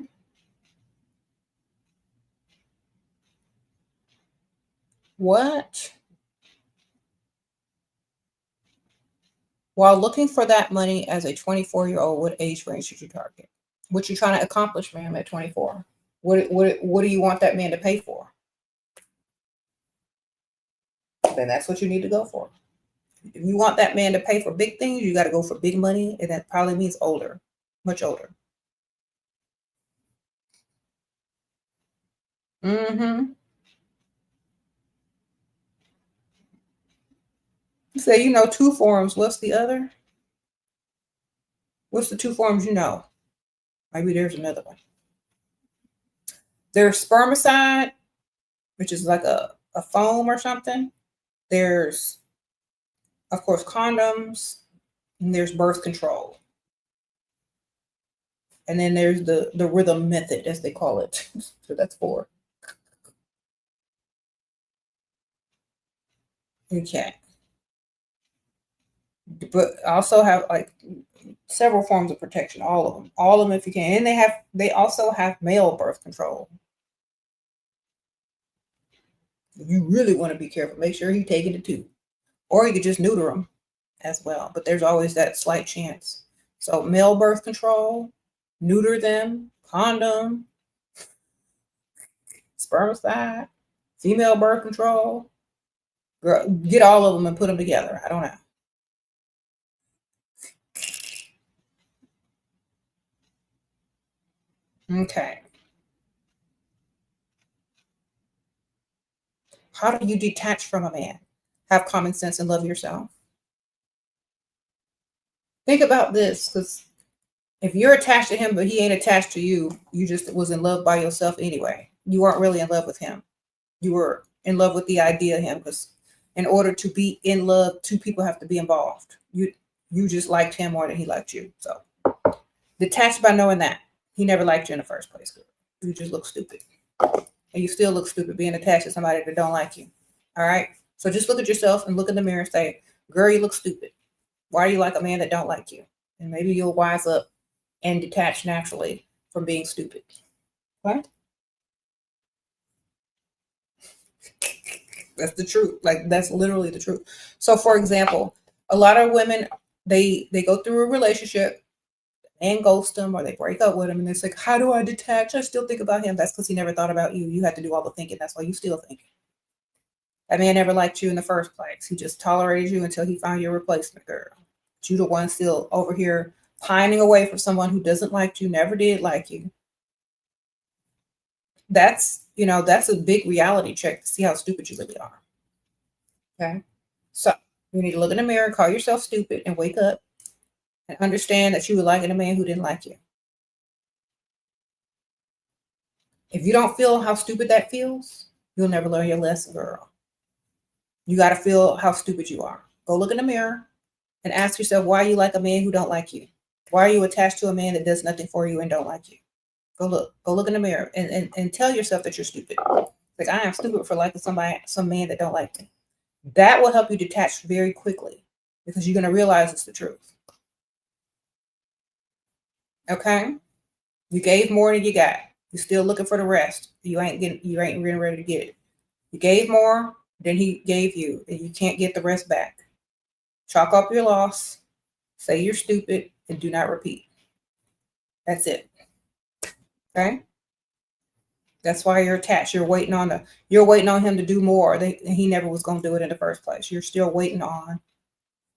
What? While looking for that money as a 24-year-old, what age range should you target? What you trying to accomplish, ma'am, at 24? What do you want that man to pay for? Then that's what you need to go for. If you want that man to pay for big things, you got to go for big money, and that probably means older, much older. Mm-hmm. You say you know two forms. What's the other? What's the two forms you know? Maybe there's another one. There's spermicide, which is like a foam or something. There's, of course, condoms, and there's birth control. And then there's the rhythm method, as they call it. So that's 4. Okay. But also have like several forms of protection, all of them if you can. And they also have male birth control. You really want to be careful. Make sure he's taking it too. Or you could just neuter them as well. But there's always that slight chance. So male birth control, neuter them, condom, spermicide, female birth control. Girl, get all of them and put them together. I don't know. Okay. How do you detach from a man? Have common sense and love yourself. Think about this, because if you're attached to him but he ain't attached to you, you just was in love by yourself anyway. You weren't really in love with him. You were in love with the idea of him, because in order to be in love, two people have to be involved. You just liked him more than he liked you. So detached by knowing that he never liked you in the first place. Girl. You just look stupid. And you still look stupid being attached to somebody that don't like you. All right. So just look at yourself and look in the mirror and say, girl, you look stupid. Why do you like a man that don't like you? And maybe you'll wise up and detach naturally from being stupid. What? That's the truth. Like, that's literally the truth. So for example, a lot of women, they go through a relationship and ghost them, or they break up with him, and it's like, how do I detach? I still think about him. That's because he never thought about you. You had to do all the thinking. That's why you still think. That man never liked you in the first place. He just tolerated you until he found your replacement, girl. But you the one still over here pining away for someone who doesn't like you, never did like you. That's a big reality check to see how stupid you really are. Okay. So you need to look in the mirror, call yourself stupid, and wake up and understand that you were liking a man who didn't like you. If you don't feel how stupid that feels, you'll never learn your lesson, girl. You got to feel how stupid you are. Go look in the mirror and ask yourself why you like a man who don't like you. Why are you attached to a man that does nothing for you and don't like you? Go look in the mirror and tell yourself that you're stupid. Like, I am stupid for liking some man that don't like me. That will help you detach very quickly, because you're going to realize it's the truth. Okay? You gave more than you got. You're still looking for the rest. You ain't really ready to get it. You gave more than he gave you, and you can't get the rest back. Chalk up your loss, say you're stupid, and do not repeat. That's it. Okay? That's why you're attached. You're waiting on him to do more. And he never was going to do it in the first place. You're still waiting on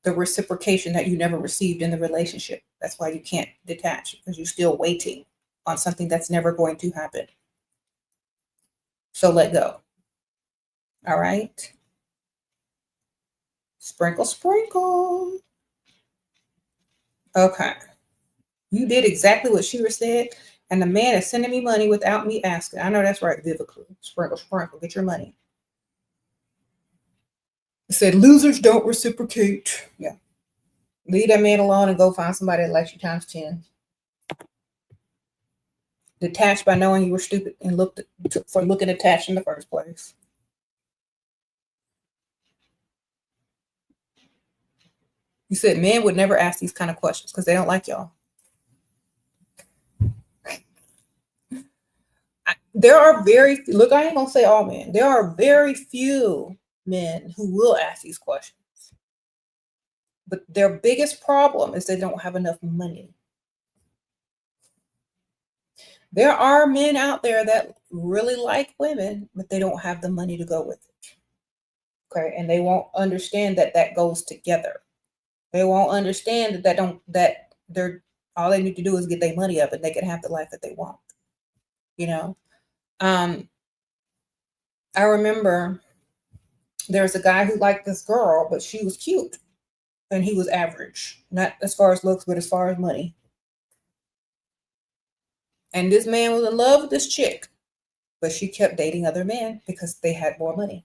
the reciprocation that you never received in the relationship. That's why you can't detach, because you're still waiting on something that's never going to happen. So let go. All right. Sprinkle, sprinkle. Okay. You did exactly what Shira said. And the man is sending me money without me asking. I know that's right, Vivica. Sprinkle, sprinkle, get your money. It said losers don't reciprocate. Yeah. Leave that man alone and go find somebody that likes you times 10. Detached by knowing you were stupid and looked for looking attached in the first place. You said men would never ask these kind of questions because they don't like y'all. There are very few, look, I ain't gonna say all men. There are very few men who will ask these questions. But their biggest problem is they don't have enough money. There are men out there that really like women, but they don't have the money to go with it. Okay, and they won't understand that that goes together. They won't understand that they're all they need to do is get their money up and they can have the life that they want. You know, I remember there was a guy who liked this girl, but she was cute, and he was average, not as far as looks, but as far as money. And this man was in love with this chick, but she kept dating other men because they had more money.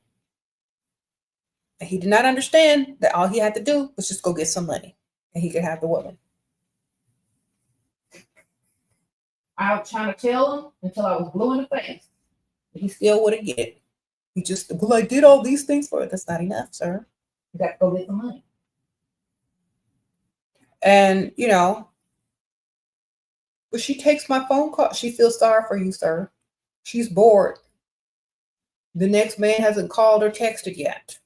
And he did not understand that all he had to do was just go get some money and he could have the woman. I was trying to tell him until I was blue in the face. But he still wouldn't get it. He just, well, I did all these things for it. That's not enough, sir. You got to go get the money. And, you know, but she takes my phone call. She feels sorry for you, sir. She's bored. The next man hasn't called or texted yet.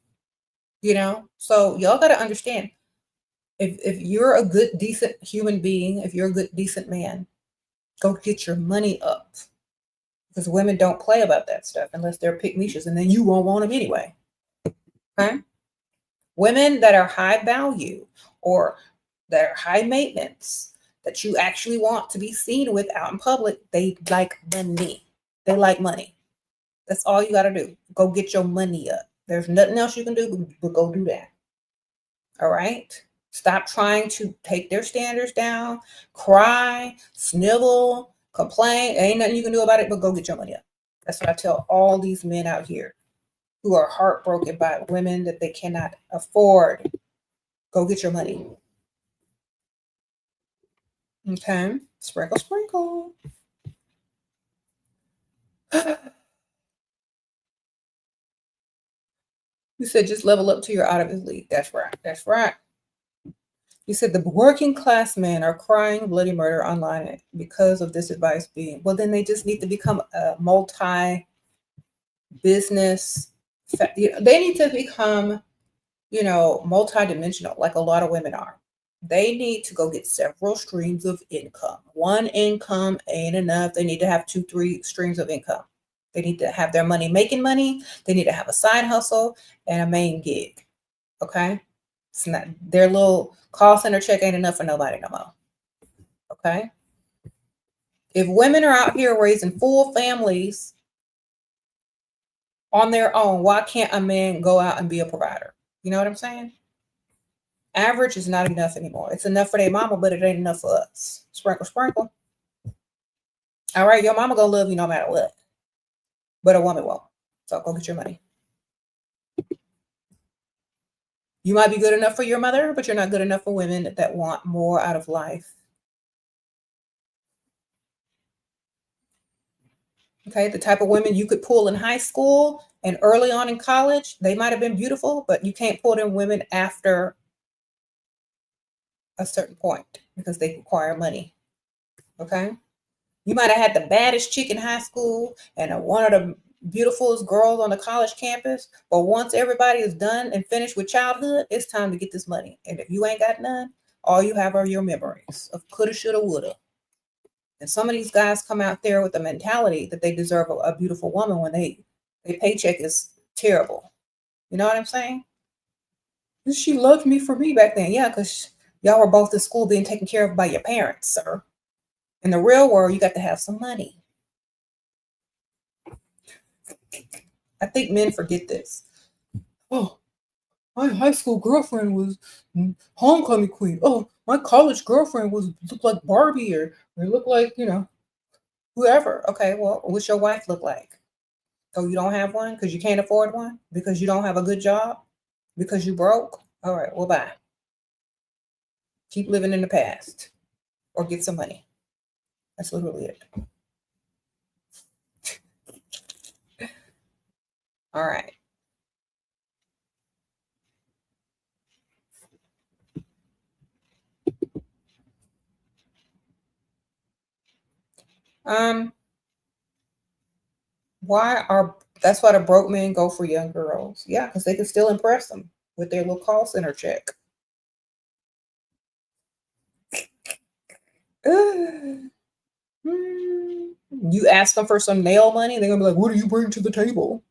You know, so y'all got to understand, if you're a good, decent human being, if you're a good, decent man, go get your money up. Because women don't play about that stuff unless they're pygmies, and then you won't want them anyway. Okay? Women that are high value or that are high maintenance, that you actually want to be seen with out in public, they like money. They like money. That's all you got to do. Go get your money up. There's nothing else you can do but go do that. All right? Stop trying to take their standards down, cry, snivel, complain. Ain't nothing you can do about it but go get your money up. That's what I tell all these men out here who are heartbroken by women that they cannot afford. Go get your money. Okay? Sprinkle, sprinkle. You said just level up till you're out of his league. That's right. That's right. You said the working class men are crying bloody murder online because of this advice being, well, then they just need to become a multi-business. They need to become, multi-dimensional, like a lot of women are. They need to go get several streams of income. One income ain't enough. They need to have 2-3 streams of income. They need to have their money making money. They need to have a side hustle and a main gig. Okay? It's not their little call center check ain't enough for nobody no more. Okay? If women are out here raising full families on their own, why can't a man go out and be a provider? You know what I'm saying? Average is not enough anymore. It's enough for their mama, but it ain't enough for us. Sprinkle, sprinkle. All right, your mama gonna love you no matter what. But a woman won't. So go get your money. You might be good enough for your mother, but you're not good enough for women that want more out of life. Okay, the type of women you could pull in high school and early on in college, they might have been beautiful, but you can't pull them women after a certain point because they require money. Okay? You might have had the baddest chick in high school and one of the beautifulest girls on the college campus, but once everybody is done and finished with childhood, it's time to get this money. And if you ain't got none, all you have are your memories of coulda, shoulda, woulda. And some of these guys come out there with the mentality that they deserve a beautiful woman when their paycheck is terrible. You know what I'm saying? She loved me for me back then. Yeah, because y'all were both in school being taken care of by your parents, sir. In the real world, you got to have some money. I think men forget this. Oh, my high school girlfriend was homecoming queen. Oh, my college girlfriend looked like Barbie or looked like, Whoever. Okay, well, what's your wife look like? Oh, you don't have one because you can't afford one? Because you don't have a good job? Because you broke? All right, well, bye. Keep living in the past or get some money. That's literally it. All right. Um, that's why the broke men go for young girls. Yeah, because they can still impress them with their little call center check. You ask them for some nail money, they're gonna be like, "What do you bring to the table?"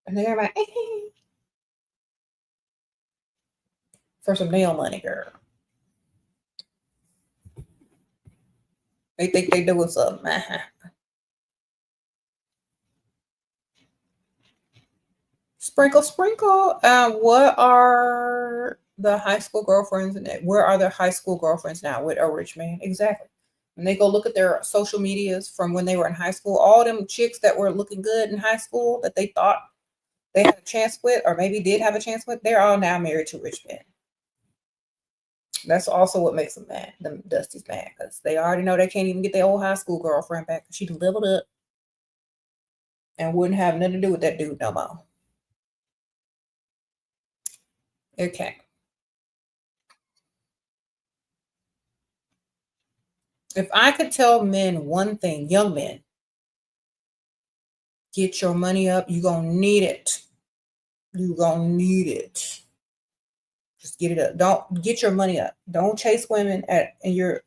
And they're like, for some nail money, girl. They think they doing something. Sprinkle, sprinkle. What are the high school girlfriends and where are their high school girlfriends now with a rich man? Exactly. When they go look at their social medias from when they were in high school, all them chicks that were looking good in high school that they thought they had a chance with, or maybe did have a chance with, they're all now married to rich men. That's also what makes them mad. Them Dusty's mad because they already know they can't even get their old high school girlfriend back. She leveled up and wouldn't have nothing to do with that dude no more. Okay. If I could tell men one thing, young men, get your money up. You're going to need it. You're going to need it. Just get it up. Don't get your money up. Don't chase women do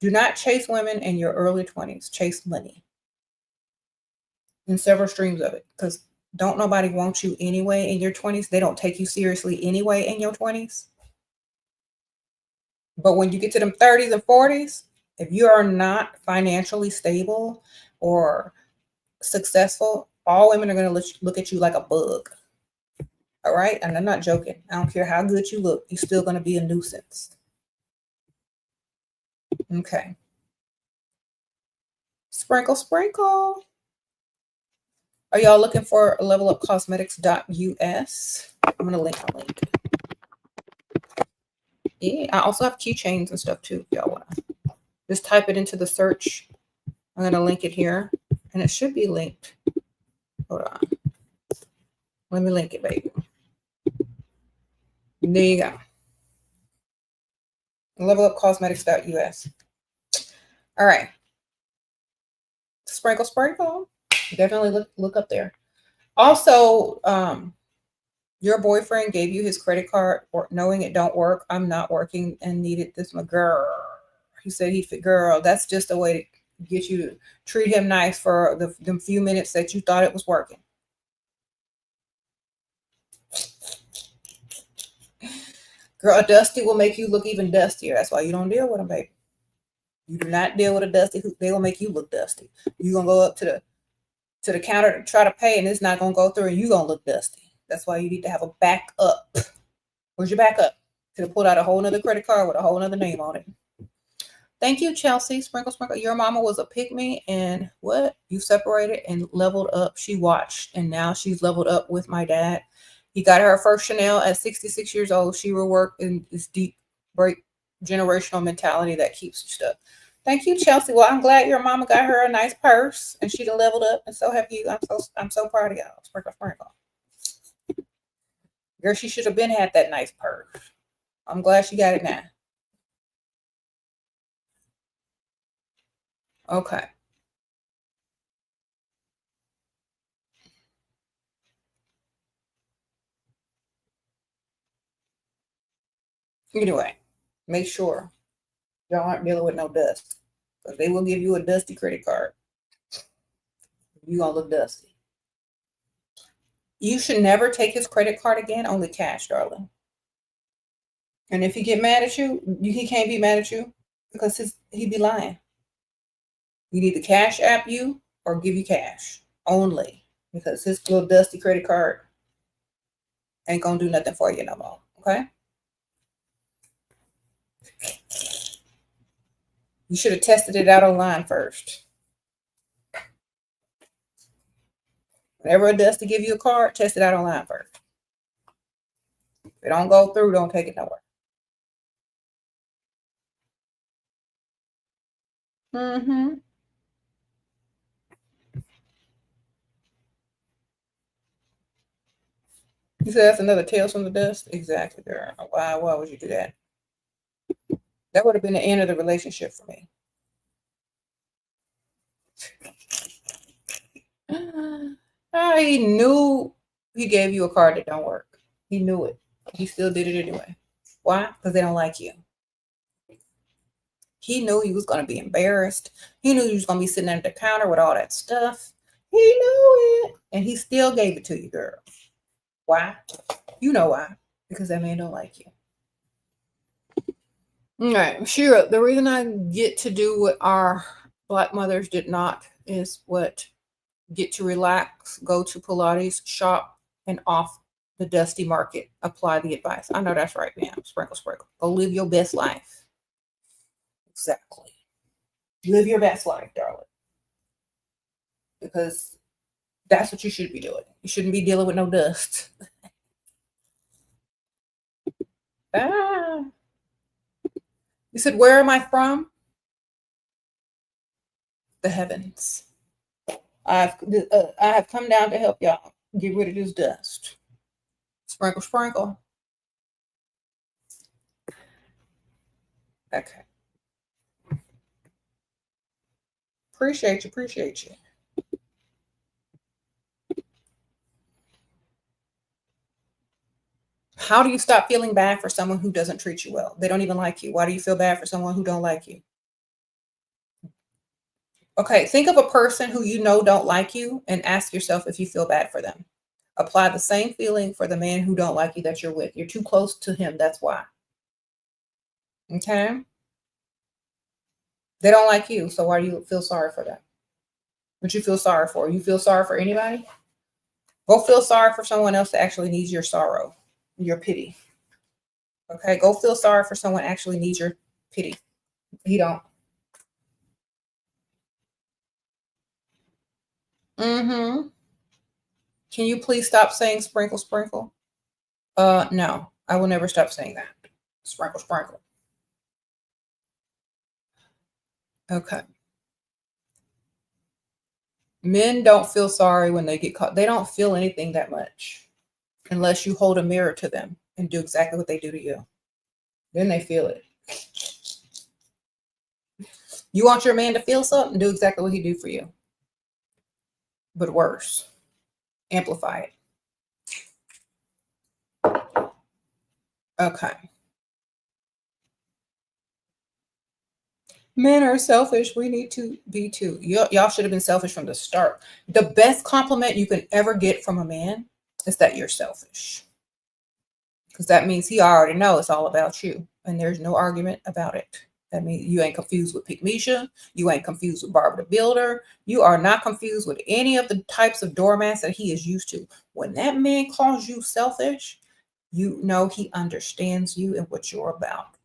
not chase women in your early 20s. Chase money. In several streams of it. Because don't nobody want you anyway in your 20s. They don't take you seriously anyway in your 20s. But when you get to them 30s and 40s, if you are not financially stable or successful, all women are going to look at you like a bug. All right. And I'm not joking. I don't care how good you look. You're still going to be a nuisance. Okay. Sprinkle, sprinkle. Are y'all looking for levelupcosmetics.us? I'm going to link a link. Yeah. I also have keychains and stuff too. If y'all want to just type it into the search. I'm going to link it here and it should be linked. Hold on. Let me link it, baby. There you go. Levelupcosmetics.us. All right. Sprinkle, sprinkle. Definitely look up there. Also, your boyfriend gave you his credit card or knowing it don't work. I'm not working and needed this. My girl. He said he fit girl. That's just a way to get you to treat him nice for the few minutes that you thought it was working. Girl, a dusty will make you look even dustier. That's why you don't deal with them, baby. You do not deal with a dusty. They will make you look dusty. You're gonna go up to the counter to try to pay, and it's not gonna go through, and you're gonna look dusty. That's why you need to have a backup. Where's your backup? Could have pulled out a whole nother credit card with a whole nother name on it. Thank you, Chelsea. Sprinkle, sprinkle. Your mama was a pick-me, and what? You separated and leveled up. She watched, and now she's leveled up with my dad. He got her first Chanel at 66 years old. She will work in this deep break generational mentality that keeps you stuck. Thank you, Chelsea. Well, I'm glad your mama got her a nice purse and she done leveled up, and so have you. I'm so proud of y'all. Sprinkle, sprinkle. Girl, she should have been had that nice purse. I'm glad she got it now. Okay. Anyway, make sure y'all aren't dealing with no dust, because they will give you a dusty credit card. You're going to look dusty. You should never take his credit card again, only cash, darling. And if he get mad at you, he can't be mad at you because he'd be lying. You need to cash app you or give you cash only, because his little dusty credit card ain't going to do nothing for you no more. Okay? You should have tested it out online first. Whenever it does to give you a card, test it out online first. If it don't go through, don't take it nowhere. Mm-hmm. You said that's another Tales from the Dust? Exactly, girl. Why would you do that? That would have been the end of the relationship for me. He knew he gave you a card that don't work. He knew it. He still did it anyway. Why? Because they don't like you. He knew he was going to be embarrassed. He knew he was going to be sitting at the counter with all that stuff. He knew it. And he still gave it to you, girl. Why? You know why. Because that man don't like you. All right, sure. The reason I get to do what our Black mothers did not is what get to relax, go to Pilates, shop, and off the dusty market. Apply the advice. I know that's right, man. Sprinkle, sprinkle. Go live your best life. Exactly. Live your best life, darling. Because that's what you should be doing. You shouldn't be dealing with no dust. You said, where am I from? The heavens. I have come down to help y'all get rid of this dust. Sprinkle, sprinkle. Okay. Appreciate you. How do you stop feeling bad for someone who doesn't treat you well? They don't even like you. Why do you feel bad for someone who don't like you? Okay, think of a person who you know don't like you and ask yourself if you feel bad for them. Apply the same feeling for the man who don't like you that you're with. You're too close to him, that's why. Okay? They don't like you, so why do you feel sorry for them? What you feel sorry for? You feel sorry for anybody? Go feel sorry for someone else that actually needs your sorrow, your pity. Okay, go feel sorry for someone actually needs your pity. He don't. Mm-hmm. Can you please stop saying sprinkle, sprinkle? No, I will never stop saying that. Sprinkle, sprinkle. Okay. Men don't feel sorry when they get caught. They don't feel anything that much unless you hold a mirror to them and do exactly what they do to you. Then they feel it. You want your man to feel something? Do exactly what he do for you. But worse. Amplify it. Okay. Men are selfish. We need to be too. Y'all should have been selfish from the start. The best compliment you can ever get from a man is that you're selfish. Because that means he already knows it's all about you. And there's no argument about it. That means you ain't confused with Pygmisha. You ain't confused with Barbara the Builder. You are not confused with any of the types of doormats that he is used to. When that man calls you selfish, you know he understands you and what you're about.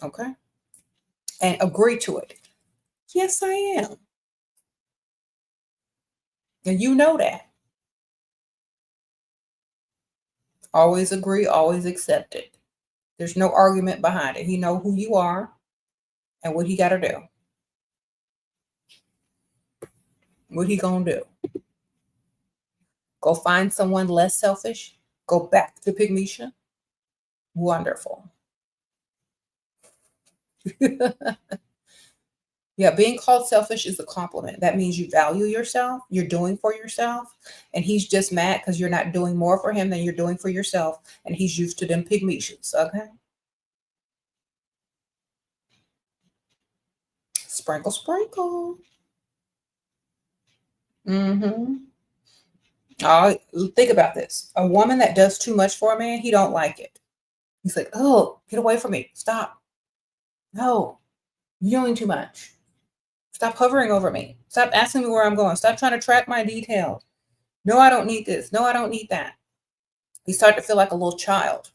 Okay? And agree to it. Yes, I am. And you know that. Always agree, always accept it. There's no argument behind it. He know who you are and what he got to do. What he gonna do? Go find someone less selfish? Go back to Pygmisha? Wonderful. Yeah, being called selfish is a compliment. That means you value yourself, you're doing for yourself, and he's just mad because you're not doing more for him than you're doing for yourself, and he's used to them Pygmishas, okay? Sprinkle, sprinkle. Mm-hmm. Oh, think about this. A woman that does too much for a man, he don't like it. He's like, oh, get away from me. Stop. No, you're doing too much. Stop hovering over me. Stop asking me where I'm going. Stop trying to track my details. No, I don't need this. No, I don't need that. He started to feel like a little child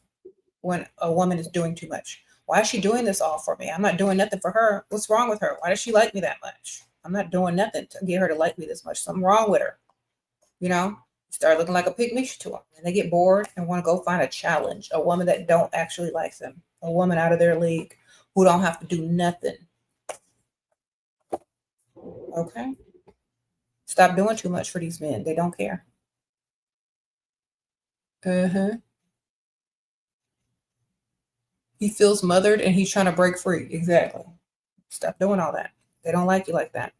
when a woman is doing too much. Why is she doing this all for me? I'm not doing nothing for her. What's wrong with her? Why does she like me that much? I'm not doing nothing to get her to like me this much. Something wrong with her. You know, start looking like a pygmy to them, and they get bored and want to go find a challenge, a woman that don't actually like them, a woman out of their league who don't have to do nothing. Okay, stop doing too much for these men. They don't care. He feels mothered and he's trying to break free. Exactly. Stop doing all that. They don't like you like that.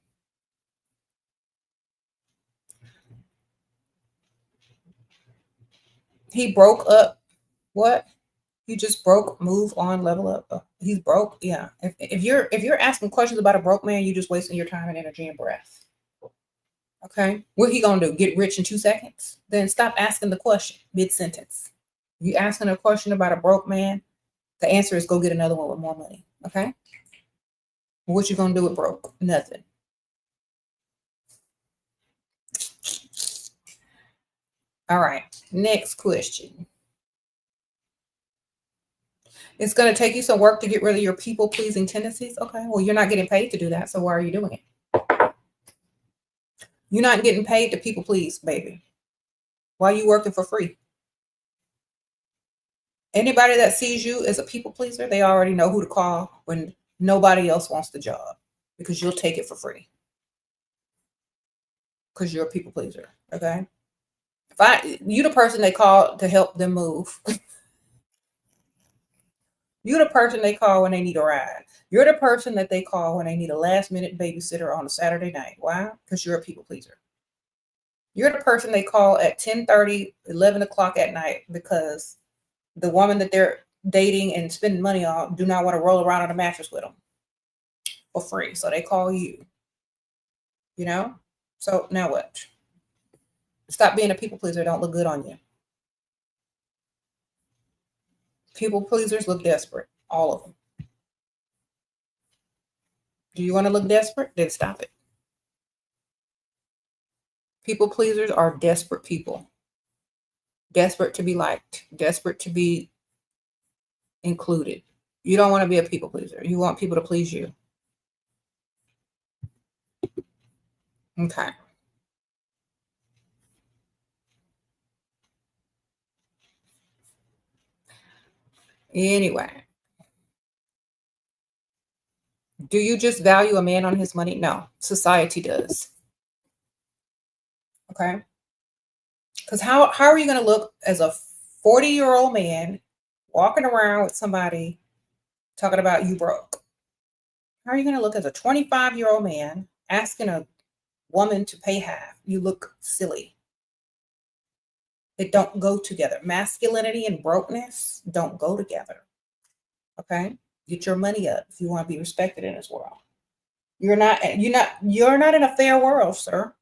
He broke up. What? He just broke. Move on. Level up. He's broke. Yeah. If you're asking questions about a broke man, you're just wasting your time and energy and breath. Okay. What he gonna do? Get rich in 2 seconds? Then stop asking the question mid sentence. You asking a question about a broke man, the answer is go get another one with more money. Okay. What you gonna do with broke? Nothing. All right. Next question. It's going to take you some work to get rid of your people pleasing tendencies. Okay. Well, you're not getting paid to do that. So why are you doing it? You're not getting paid to people please, baby. Why are you working for free? Anybody that sees you as a people pleaser, they already know who to call when nobody else wants the job because you'll take it for free. Because you're a people pleaser. Okay. You the person they call to help them move. You're the person they call when they need a ride. You're the person that they call when they need a last minute babysitter on a Saturday night. Why? Because you're a people pleaser. You're the person they call at 10:30, 11 o'clock at night because the woman that they're dating and spending money on do not want to roll around on a mattress with them for free. So they call you. You know? So now what? Stop being a people pleaser. Don't look good on you. People pleasers look desperate. All of them. Do you want to look desperate? Then stop it. People pleasers are desperate people. Desperate to be liked. Desperate to be included. You don't want to be a people pleaser. You want people to please you. Okay. Anyway. Do you just value a man on his money? No. Society does. Okay. Because how are you going to look as a 40-year-old man walking around with somebody talking about you broke? How are you going to look as a 25-year-old man asking a woman to pay half? You look silly. It don't go together. Masculinity and brokenness don't go together. Okay? Get your money up if you want to be respected in this world. You're not in a fair world, sir.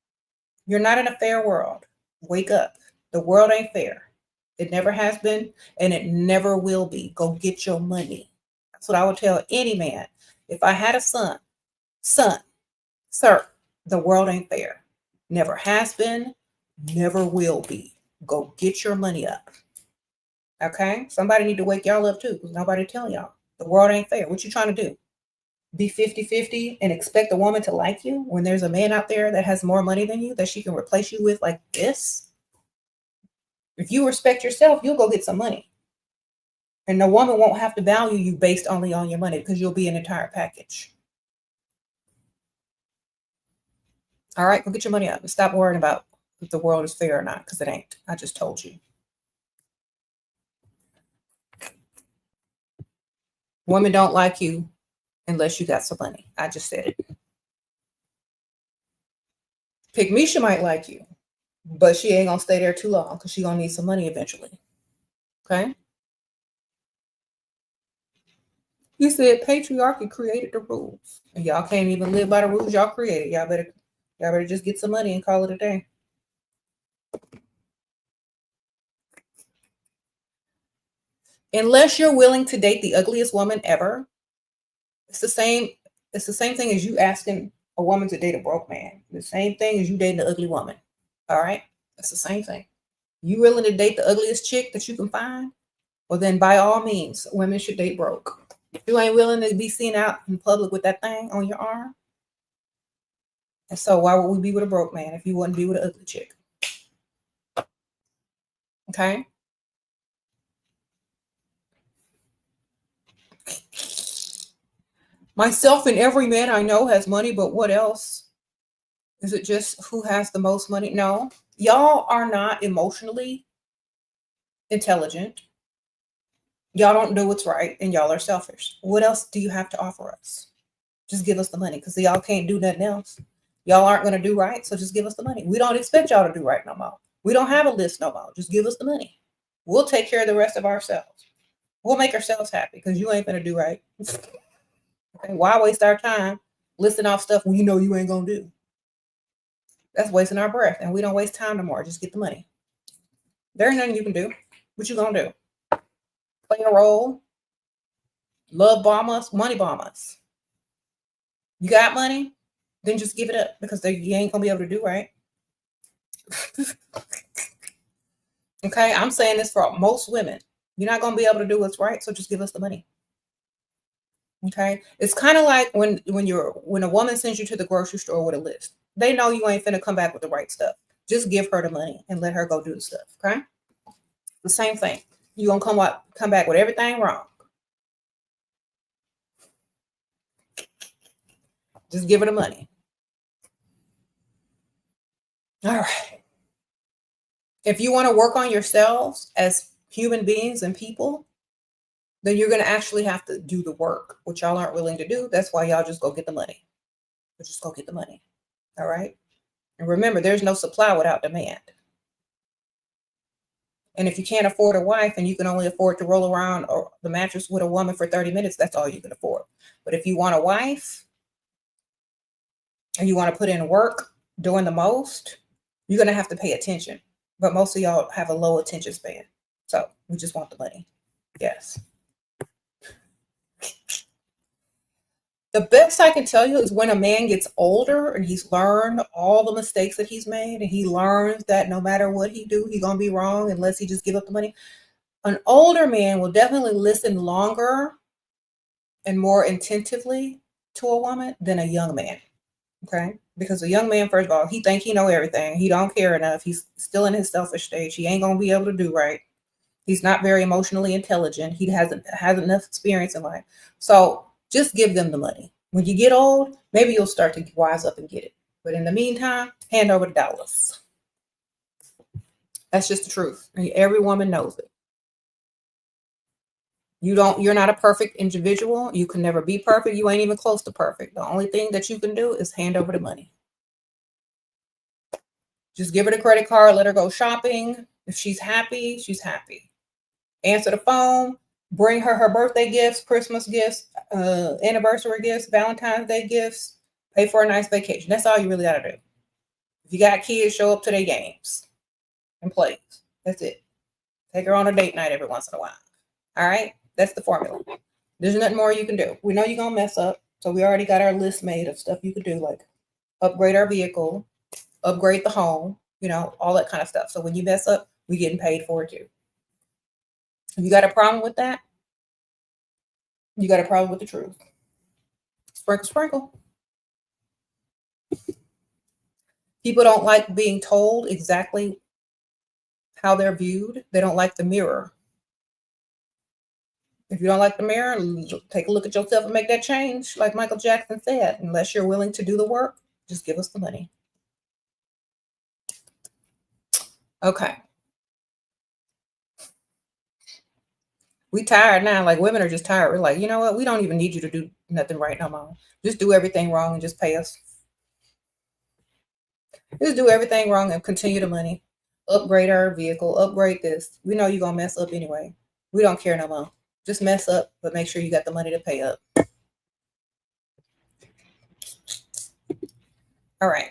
You're not in a fair world. Wake up. The world ain't fair. It never has been and it never will be. Go get your money. That's what I would tell any man. If I had a son, sir, the world ain't fair. Never has been, never will be. Go get your money up. Okay? Somebody need to wake y'all up too because nobody telling y'all. The world ain't fair. What you trying to do? Be 50-50 and expect a woman to like you when there's a man out there that has more money than you that she can replace you with like this? If you respect yourself, you'll go get some money. And the woman won't have to value you based only on your money because you'll be an entire package. All right, go get your money up and stop worrying about if the world is fair or not because it ain't. I just told you. Women don't like you unless you got some money. I just said it. Pygmisha might like you, but she ain't gonna stay there too long because she gonna need some money eventually. Okay. You said patriarchy created the rules, and y'all can't even live by the rules y'all created. Y'all better just get some money and call it a day. Unless you're willing to date the ugliest woman ever, it's the same. It's the same thing as you asking a woman to date a broke man. The same thing as you dating an ugly woman. All right, it's the same thing. You willing to date the ugliest chick that you can find? Well, then by all means, women should date broke. If you ain't willing to be seen out in public with that thing on your arm, and so why would we be with a broke man if you wouldn't be with an ugly chick? Okay. Myself and every man I know has money, but what else? Is it just who has the most money? No. Y'all are not emotionally intelligent. Y'all don't do what's right, and y'all are selfish. What else do you have to offer us? Just give us the money, because y'all can't do nothing else. Y'all aren't going to do right, so just give us the money. We don't expect y'all to do right no more. We don't have a list no more. Just give us the money. We'll take care of the rest of ourselves. We'll make ourselves happy, because you ain't going to do right. Okay, why waste our time listing off stuff you know you ain't going to do? That's wasting our breath, and we don't waste time no more. Just get the money. There ain't nothing you can do. What you going to do? Play a role? Love bomb us? Money bomb us? You got money? Then just give it up, because you ain't going to be able to do right. Okay, I'm saying this for most women. You're not going to be able to do what's right, so just give us the money. Okay, it's kind of like when a woman sends you to the grocery store with a list. They know you ain't finna come back with the right stuff. Just give her the money and let her go do the stuff. Okay, the same thing. You gonna come back with everything wrong. Just give her the money. All right. If you want to work on yourselves as human beings and people, then you're going to actually have to do the work, which y'all aren't willing to do. That's why y'all just go get the money. Just go get the money. All right. And remember, there's no supply without demand. And if you can't afford a wife and you can only afford to roll around the mattress with a woman for 30 minutes, that's all you can afford. But if you want a wife and you want to put in work doing the most, you're going to have to pay attention. But most of y'all have a low attention span. So we just want the money. Yes. The best I can tell you is when a man gets older and he's learned all the mistakes that he's made, and he learns that no matter what he do, he's going to be wrong unless he just give up the money. An older man will definitely listen longer and more attentively to a woman than a young man. Okay? Because a young man, first of all, he think he know everything. He don't care enough. He's still in his selfish stage. He ain't going to be able to do right. He's not very emotionally intelligent. He hasn't enough experience in life. So just give them the money. When you get old, maybe you'll start to wise up and get it. But in the meantime, hand over the dollars. That's just the truth. Every woman knows it. You're not a perfect individual. You can never be perfect. You ain't even close to perfect. The only thing that you can do is hand over the money. Just give her the credit card, let her go shopping. If she's happy, she's happy. Answer the phone, bring her birthday gifts, Christmas gifts, anniversary gifts, Valentine's Day gifts, pay for a nice vacation. That's all you really got to do. If you got kids, show up to their games and plays. That's it. Take her on a date night every once in a while. All right? That's the formula. There's nothing more you can do. We know you're going to mess up. So we already got our list made of stuff you could do, like upgrade our vehicle, upgrade the home, all that kind of stuff. So when you mess up, we're getting paid for it too. If you got a problem with that, you got a problem with the truth. Sprinkle, sprinkle. People don't like being told exactly how they're viewed. They don't like the mirror. If you don't like the mirror, take a look at yourself and make that change. Like Michael Jackson said, unless you're willing to do the work, just give us the money. Okay. We tired now. Like, women are just tired. We're like, you know what? We don't even need you to do nothing right no more. Just do everything wrong and just pay us. Just do everything wrong and continue the money. Upgrade our vehicle. Upgrade this. We know you're going to mess up anyway. We don't care no more. Just mess up, but make sure you got the money to pay up. All right.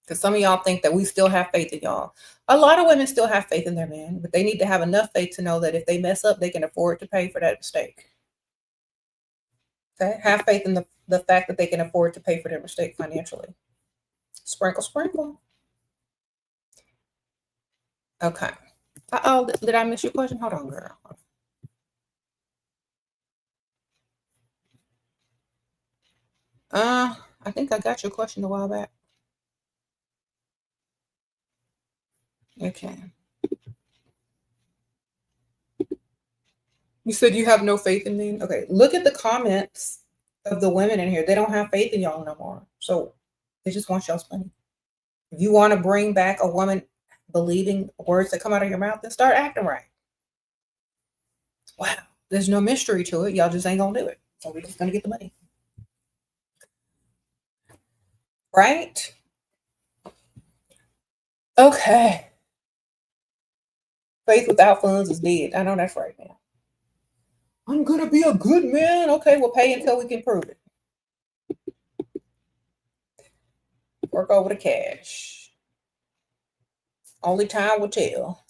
Because some of y'all think that we still have faith in y'all. A lot of women still have faith in their man, but they need to have enough faith to know that if they mess up, they can afford to pay for that mistake. Okay? Have faith in the fact that they can afford to pay for their mistake financially. Sprinkle, sprinkle. Okay. Oh, did I miss your question? Hold on, girl. I think I got your question a while back. Okay. You said you have no faith in men. Okay, look at the comments of the women in here. They don't have faith in y'all no more. So they just want y'all's money. If you want to bring back a woman believing words that come out of your mouth, then start acting right. Wow, there's no mystery to it. Y'all just ain't gonna do it. So we're just gonna get the money. Right? Okay. Faith without funds is dead. I know that's right now. I'm gonna be a good man. Okay, we'll pay until we can prove it. Work over the cash. Only time will tell.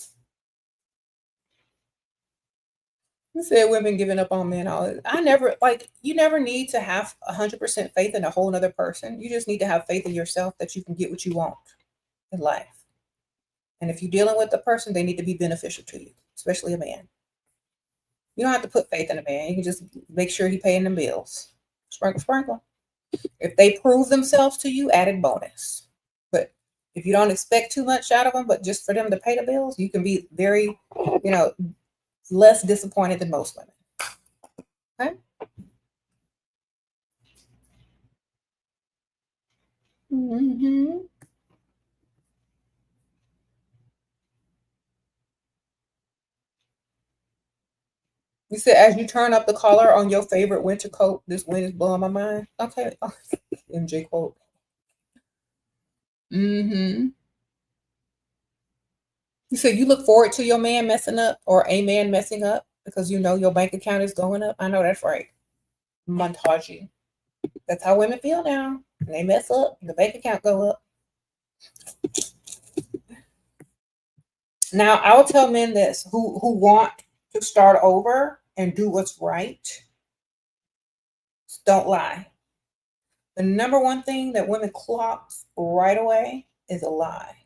You said women giving up on men. I never you never need to have 100% faith in a whole other person. You just need to have faith in yourself that you can get what you want in life. And if you're dealing with a person, they need to be beneficial to you, especially a man. You don't have to put faith in a man. You can just make sure he's paying them bills. Sprinkle, sprinkle. If they prove themselves to you, added bonus. But if you don't expect too much out of them, but just for them to pay the bills, you can be very, less disappointed than most women. Okay? Mm-hmm. You said as you turn up the collar on your favorite winter coat, this wind is blowing my mind. Okay. MJ quote. Mm-hmm. You said you look forward to your man messing up or a man messing up because you know your bank account is going up. I know that's right. Montage. That's how women feel now. When they mess up, the bank account go up. Now, I will tell men this who want to start over and do what's right. Don't lie. The number one thing that women clocks right away is a lie.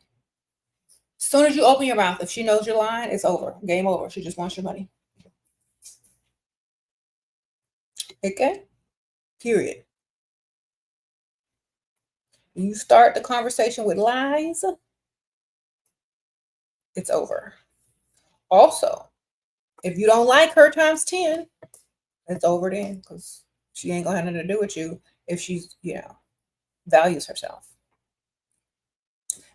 As soon as you open your mouth, if she knows you're lying, it's over. Game over. She just wants your money. Okay? Period. You start the conversation with lies, it's over. Also, if you don't like her times 10, it's over then because she ain't gonna have nothing to do with you if she's, values herself.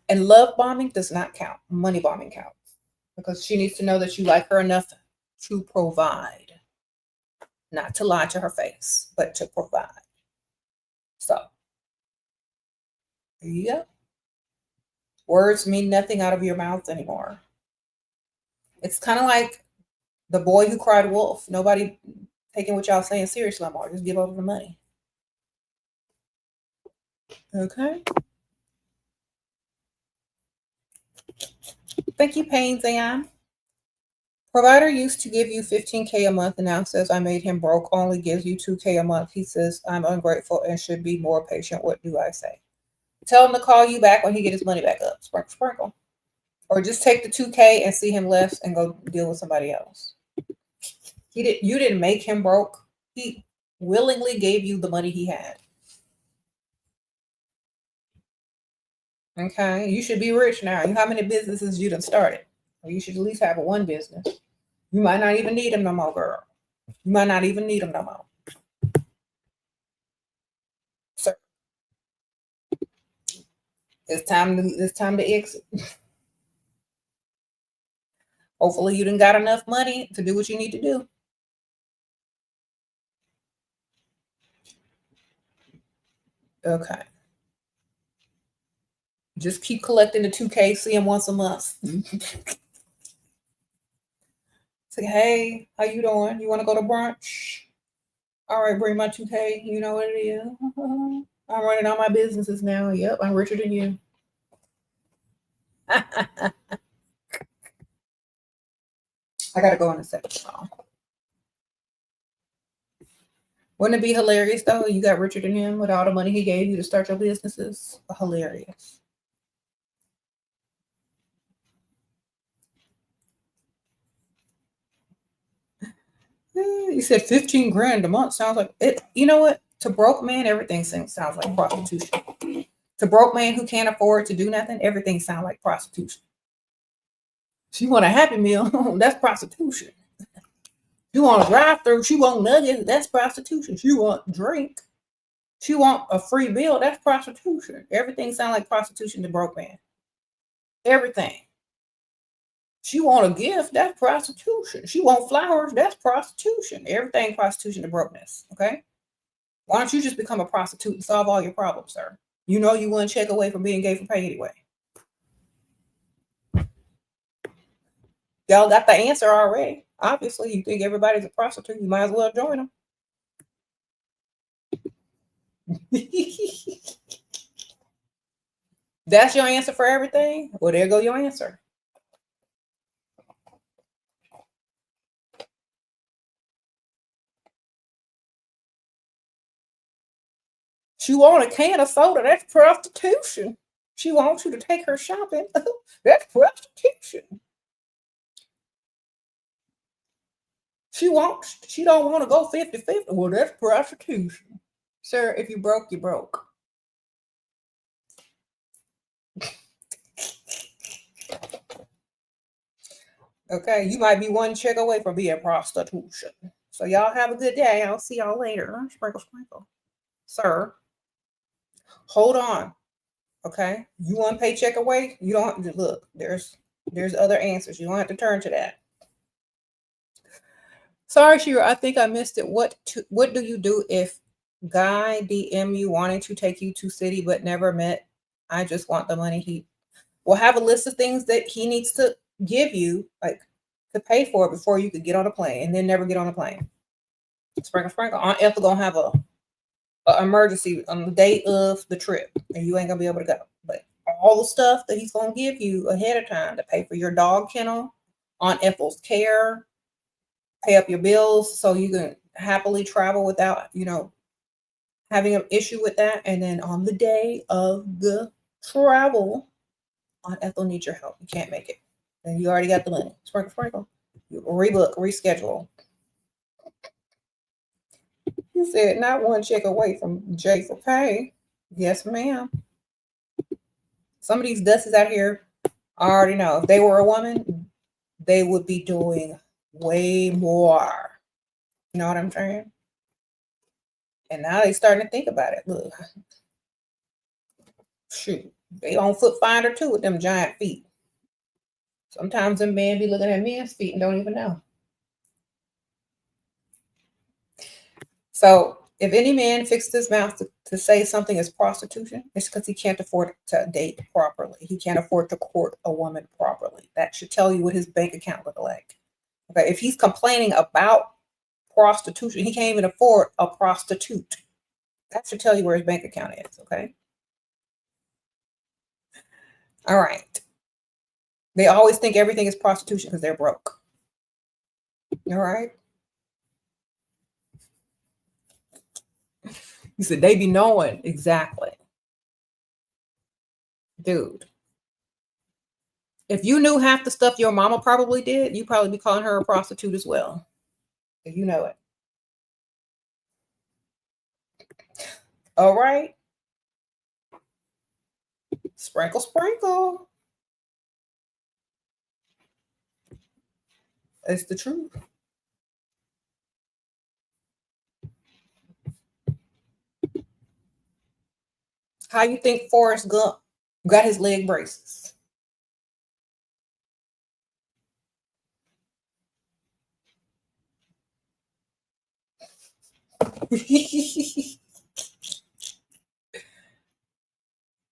And love bombing does not count. Money bombing counts because she needs to know that you like her enough to provide, not to lie to her face, but to provide. So, yeah. Words mean nothing out of your mouth anymore. It's kind of like the boy who cried wolf. Nobody taking what y'all saying seriously anymore. Just give over the money. Okay. Thank you, Pains Ann. Provider used to give you $15K a month and now says I made him broke, only gives you $2K a month. He says I'm ungrateful and should be more patient. What do I say? Tell him to call you back when he get his money back up. Sprinkle, sprinkle. Or just take the 2K and see him less and go deal with somebody else. You didn't make him broke. He willingly gave you the money he had. Okay, you should be rich now. How many businesses you done started? Or you should at least have one business. You might not even need them no more, girl. You might not even need them no more. Sir, it's time to exit. Hopefully you done got enough money to do what you need to do. Okay. Just keep collecting the 2K, see him once a month. Say, hey, how you doing? You want to go to brunch? All right, bring my 2K. You know what it is. I'm running all my businesses now. Yep, I'm richer than you. I gotta go in a second. Wouldn't it be hilarious though? You got richer than him with all the money he gave you to start your businesses. Hilarious. You said 15 grand a month. Sounds like it. You know what? To broke man, everything sounds like prostitution. To broke man who can't afford to do nothing, everything sounds like prostitution. If you want a Happy Meal, that's prostitution. She want a drive-through. She want nuggets. That's prostitution. She want drink. She want a free bill. That's prostitution. Everything sounds like prostitution to broke man. Everything. She want a gift. That's prostitution. She want flowers. That's prostitution. Everything prostitution to brokenness. Okay. Why don't you just become a prostitute and solve all your problems, sir? You know you one check away from being gay for pay anyway. Y'all got the answer already. Obviously, you think everybody's a prostitute. You might as well join them. That's your answer for everything? Well, there go your answer. She want a can of soda. That's prostitution. She wants you to take her shopping. That's prostitution. She don't want to go 50-50. Well, that's prostitution. Sir, if you broke, you broke. Okay, you might be one check away from being prostitution. So y'all have a good day. I'll see y'all later. Sprinkle, sprinkle. Sir, hold on. Okay, you one paycheck away. You don't have to look. There's other answers. You don't have to turn to that. Sorry, Shira. I think I missed it. What do you do if guy DM you wanting to take you to city but never met? I just want the money. He will have a list of things that he needs to give you, like to pay for it before you could get on a plane, and then never get on a plane. Sprinkle, sprinkle. Aunt Ethel gonna have a emergency on the day of the trip, and you ain't gonna be able to go. But all the stuff that he's gonna give you ahead of time to pay for your dog kennel, Aunt Ethel's care, pay up your bills so you can happily travel without, having an issue with that. And then on the day of the travel, Aunt Ethel needs your help. You can't make it. And you already got the money. Sprinkle, sprinkle. You rebook, reschedule. You said not one check away from J for pay. Yes, ma'am. Some of these dusties out here, I already know. If they were a woman, they would be doing way more. You know what I'm saying? And now they starting to think about it. Look, shoot, they on foot finder too with them giant feet. Sometimes them men be looking at men's feet and don't even know. So if any man fixes his mouth to say something is prostitution, it's because he can't afford to date properly. He can't afford to court a woman properly. That should tell you what his bank account look like. Okay, if he's complaining about prostitution, he can't even afford a prostitute. That should tell you where his bank account is, okay? All right. They always think everything is prostitution because they're broke. All right? You said they be knowing. Exactly. Dude. If you knew half the stuff your mama probably did, you'd probably be calling her a prostitute as well. If you know it. All right. Sprinkle, sprinkle. It's the truth. How you think Forrest Gump got his leg braces?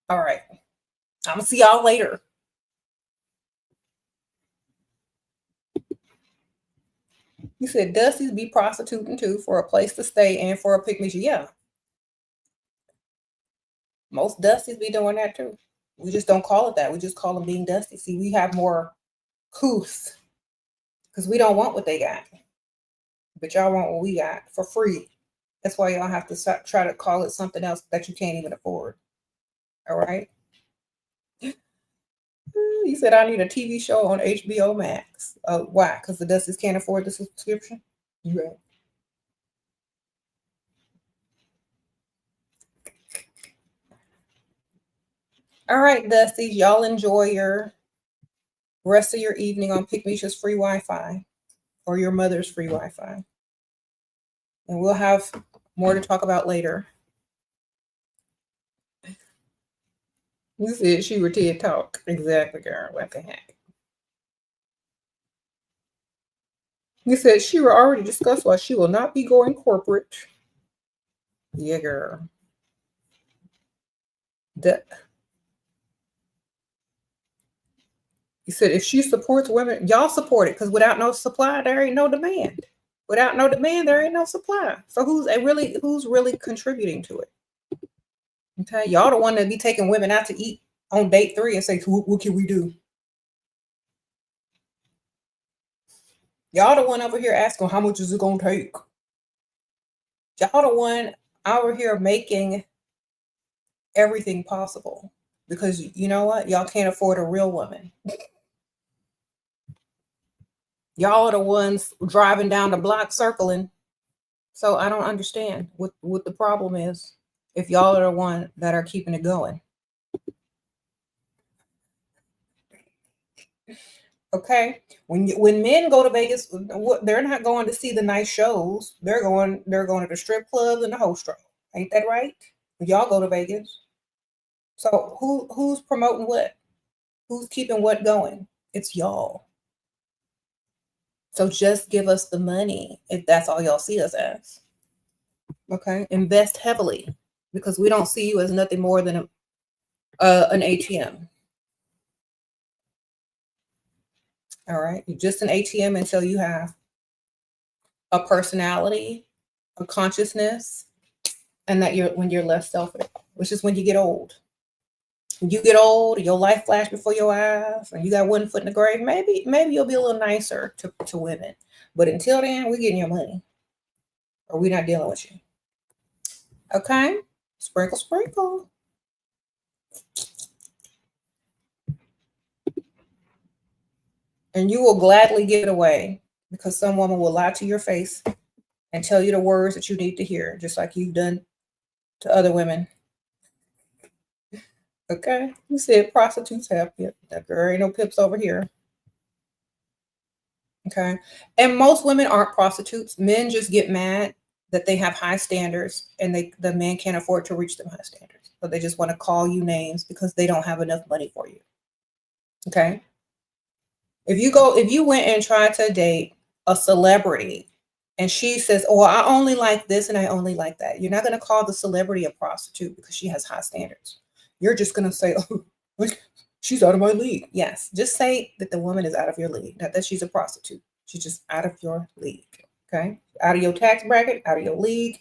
All right. I'm gonna see y'all later. You said Dusty's be prostituting too for a place to stay and for a picnic. Yeah. Most Dusties be doing that too. We just don't call it that. We just call them being dusty. See, we have more couth because we don't want what they got. But y'all want what we got for free. That's why y'all have to try to call it something else that you can't even afford. All right. You said I need a TV show on HBO Max. Why? Because the Dusties can't afford the subscription? Right. All right, Dusties. Y'all enjoy your rest of your evening on Pick Misha's free Wi-Fi. or your mother's free Wi-Fi. And we'll have more to talk about later. You said she would TED Talk. Exactly, girl. What the heck? You said she will already discussed why she will not be going corporate. Yeah, girl. He said if she supports women, y'all support it, because without no supply, there ain't no demand. Without no demand, there ain't no supply. So who's really contributing to it? Okay, y'all the one that be taking women out to eat on date 3 and say, what can we do? Y'all the one over here asking how much is it gonna take? Y'all the one over here making everything possible, because you know what? Y'all can't afford a real woman. Y'all are the ones driving down the block circling. So I don't understand what the problem is if y'all are the one that are keeping it going. Okay, when men go to Vegas, they're not going to see the nice shows. They're going to the strip clubs and the host show. Ain't that right? Y'all go to Vegas. So who's promoting what? Who's keeping what going? It's y'all. So just give us the money if that's all y'all see us as. Okay, invest heavily, because we don't see you as nothing more than an ATM. All right, you're just an ATM until you have a personality, a consciousness, and that when you're less selfish, which is when you get old. When you get old, your life flash before your eyes, and you got one foot in the grave. Maybe you'll be a little nicer to women, but until then, we're getting your money, or we're not dealing with you. Okay, sprinkle, sprinkle. And you will gladly give it away, because some woman will lie to your face and tell you the words that you need to hear, just like you've done to other women. Okay, you said prostitutes have pimps. There ain't no pimps over here. Okay, and most women aren't prostitutes. Men just get mad that they have high standards, and the men can't afford to reach them high standards, so they just want to call you names because they don't have enough money for you. Okay, if you went and tried to date a celebrity, and she says, "Oh, I only like this and I only like that," you're not going to call the celebrity a prostitute because she has high standards. You're just going to say, "Oh, she's out of my league." Yes, just say that the woman is out of your league, not that she's a prostitute. She's just out of your league. Okay, out of your tax bracket, out of your league.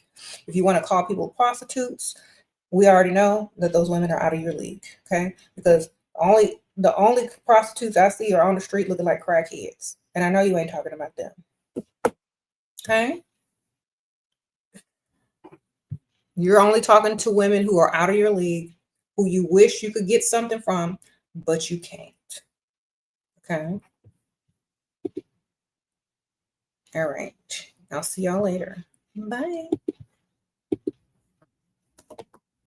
If you want to call people prostitutes, we already know that those women are out of your league. Okay, because the only prostitutes I see are on the street looking like crackheads, and I know you ain't talking about them. Okay, you're only talking to women who are out of your league, who you wish you could get something from, but you can't. Okay. All right. I'll see y'all later. Bye.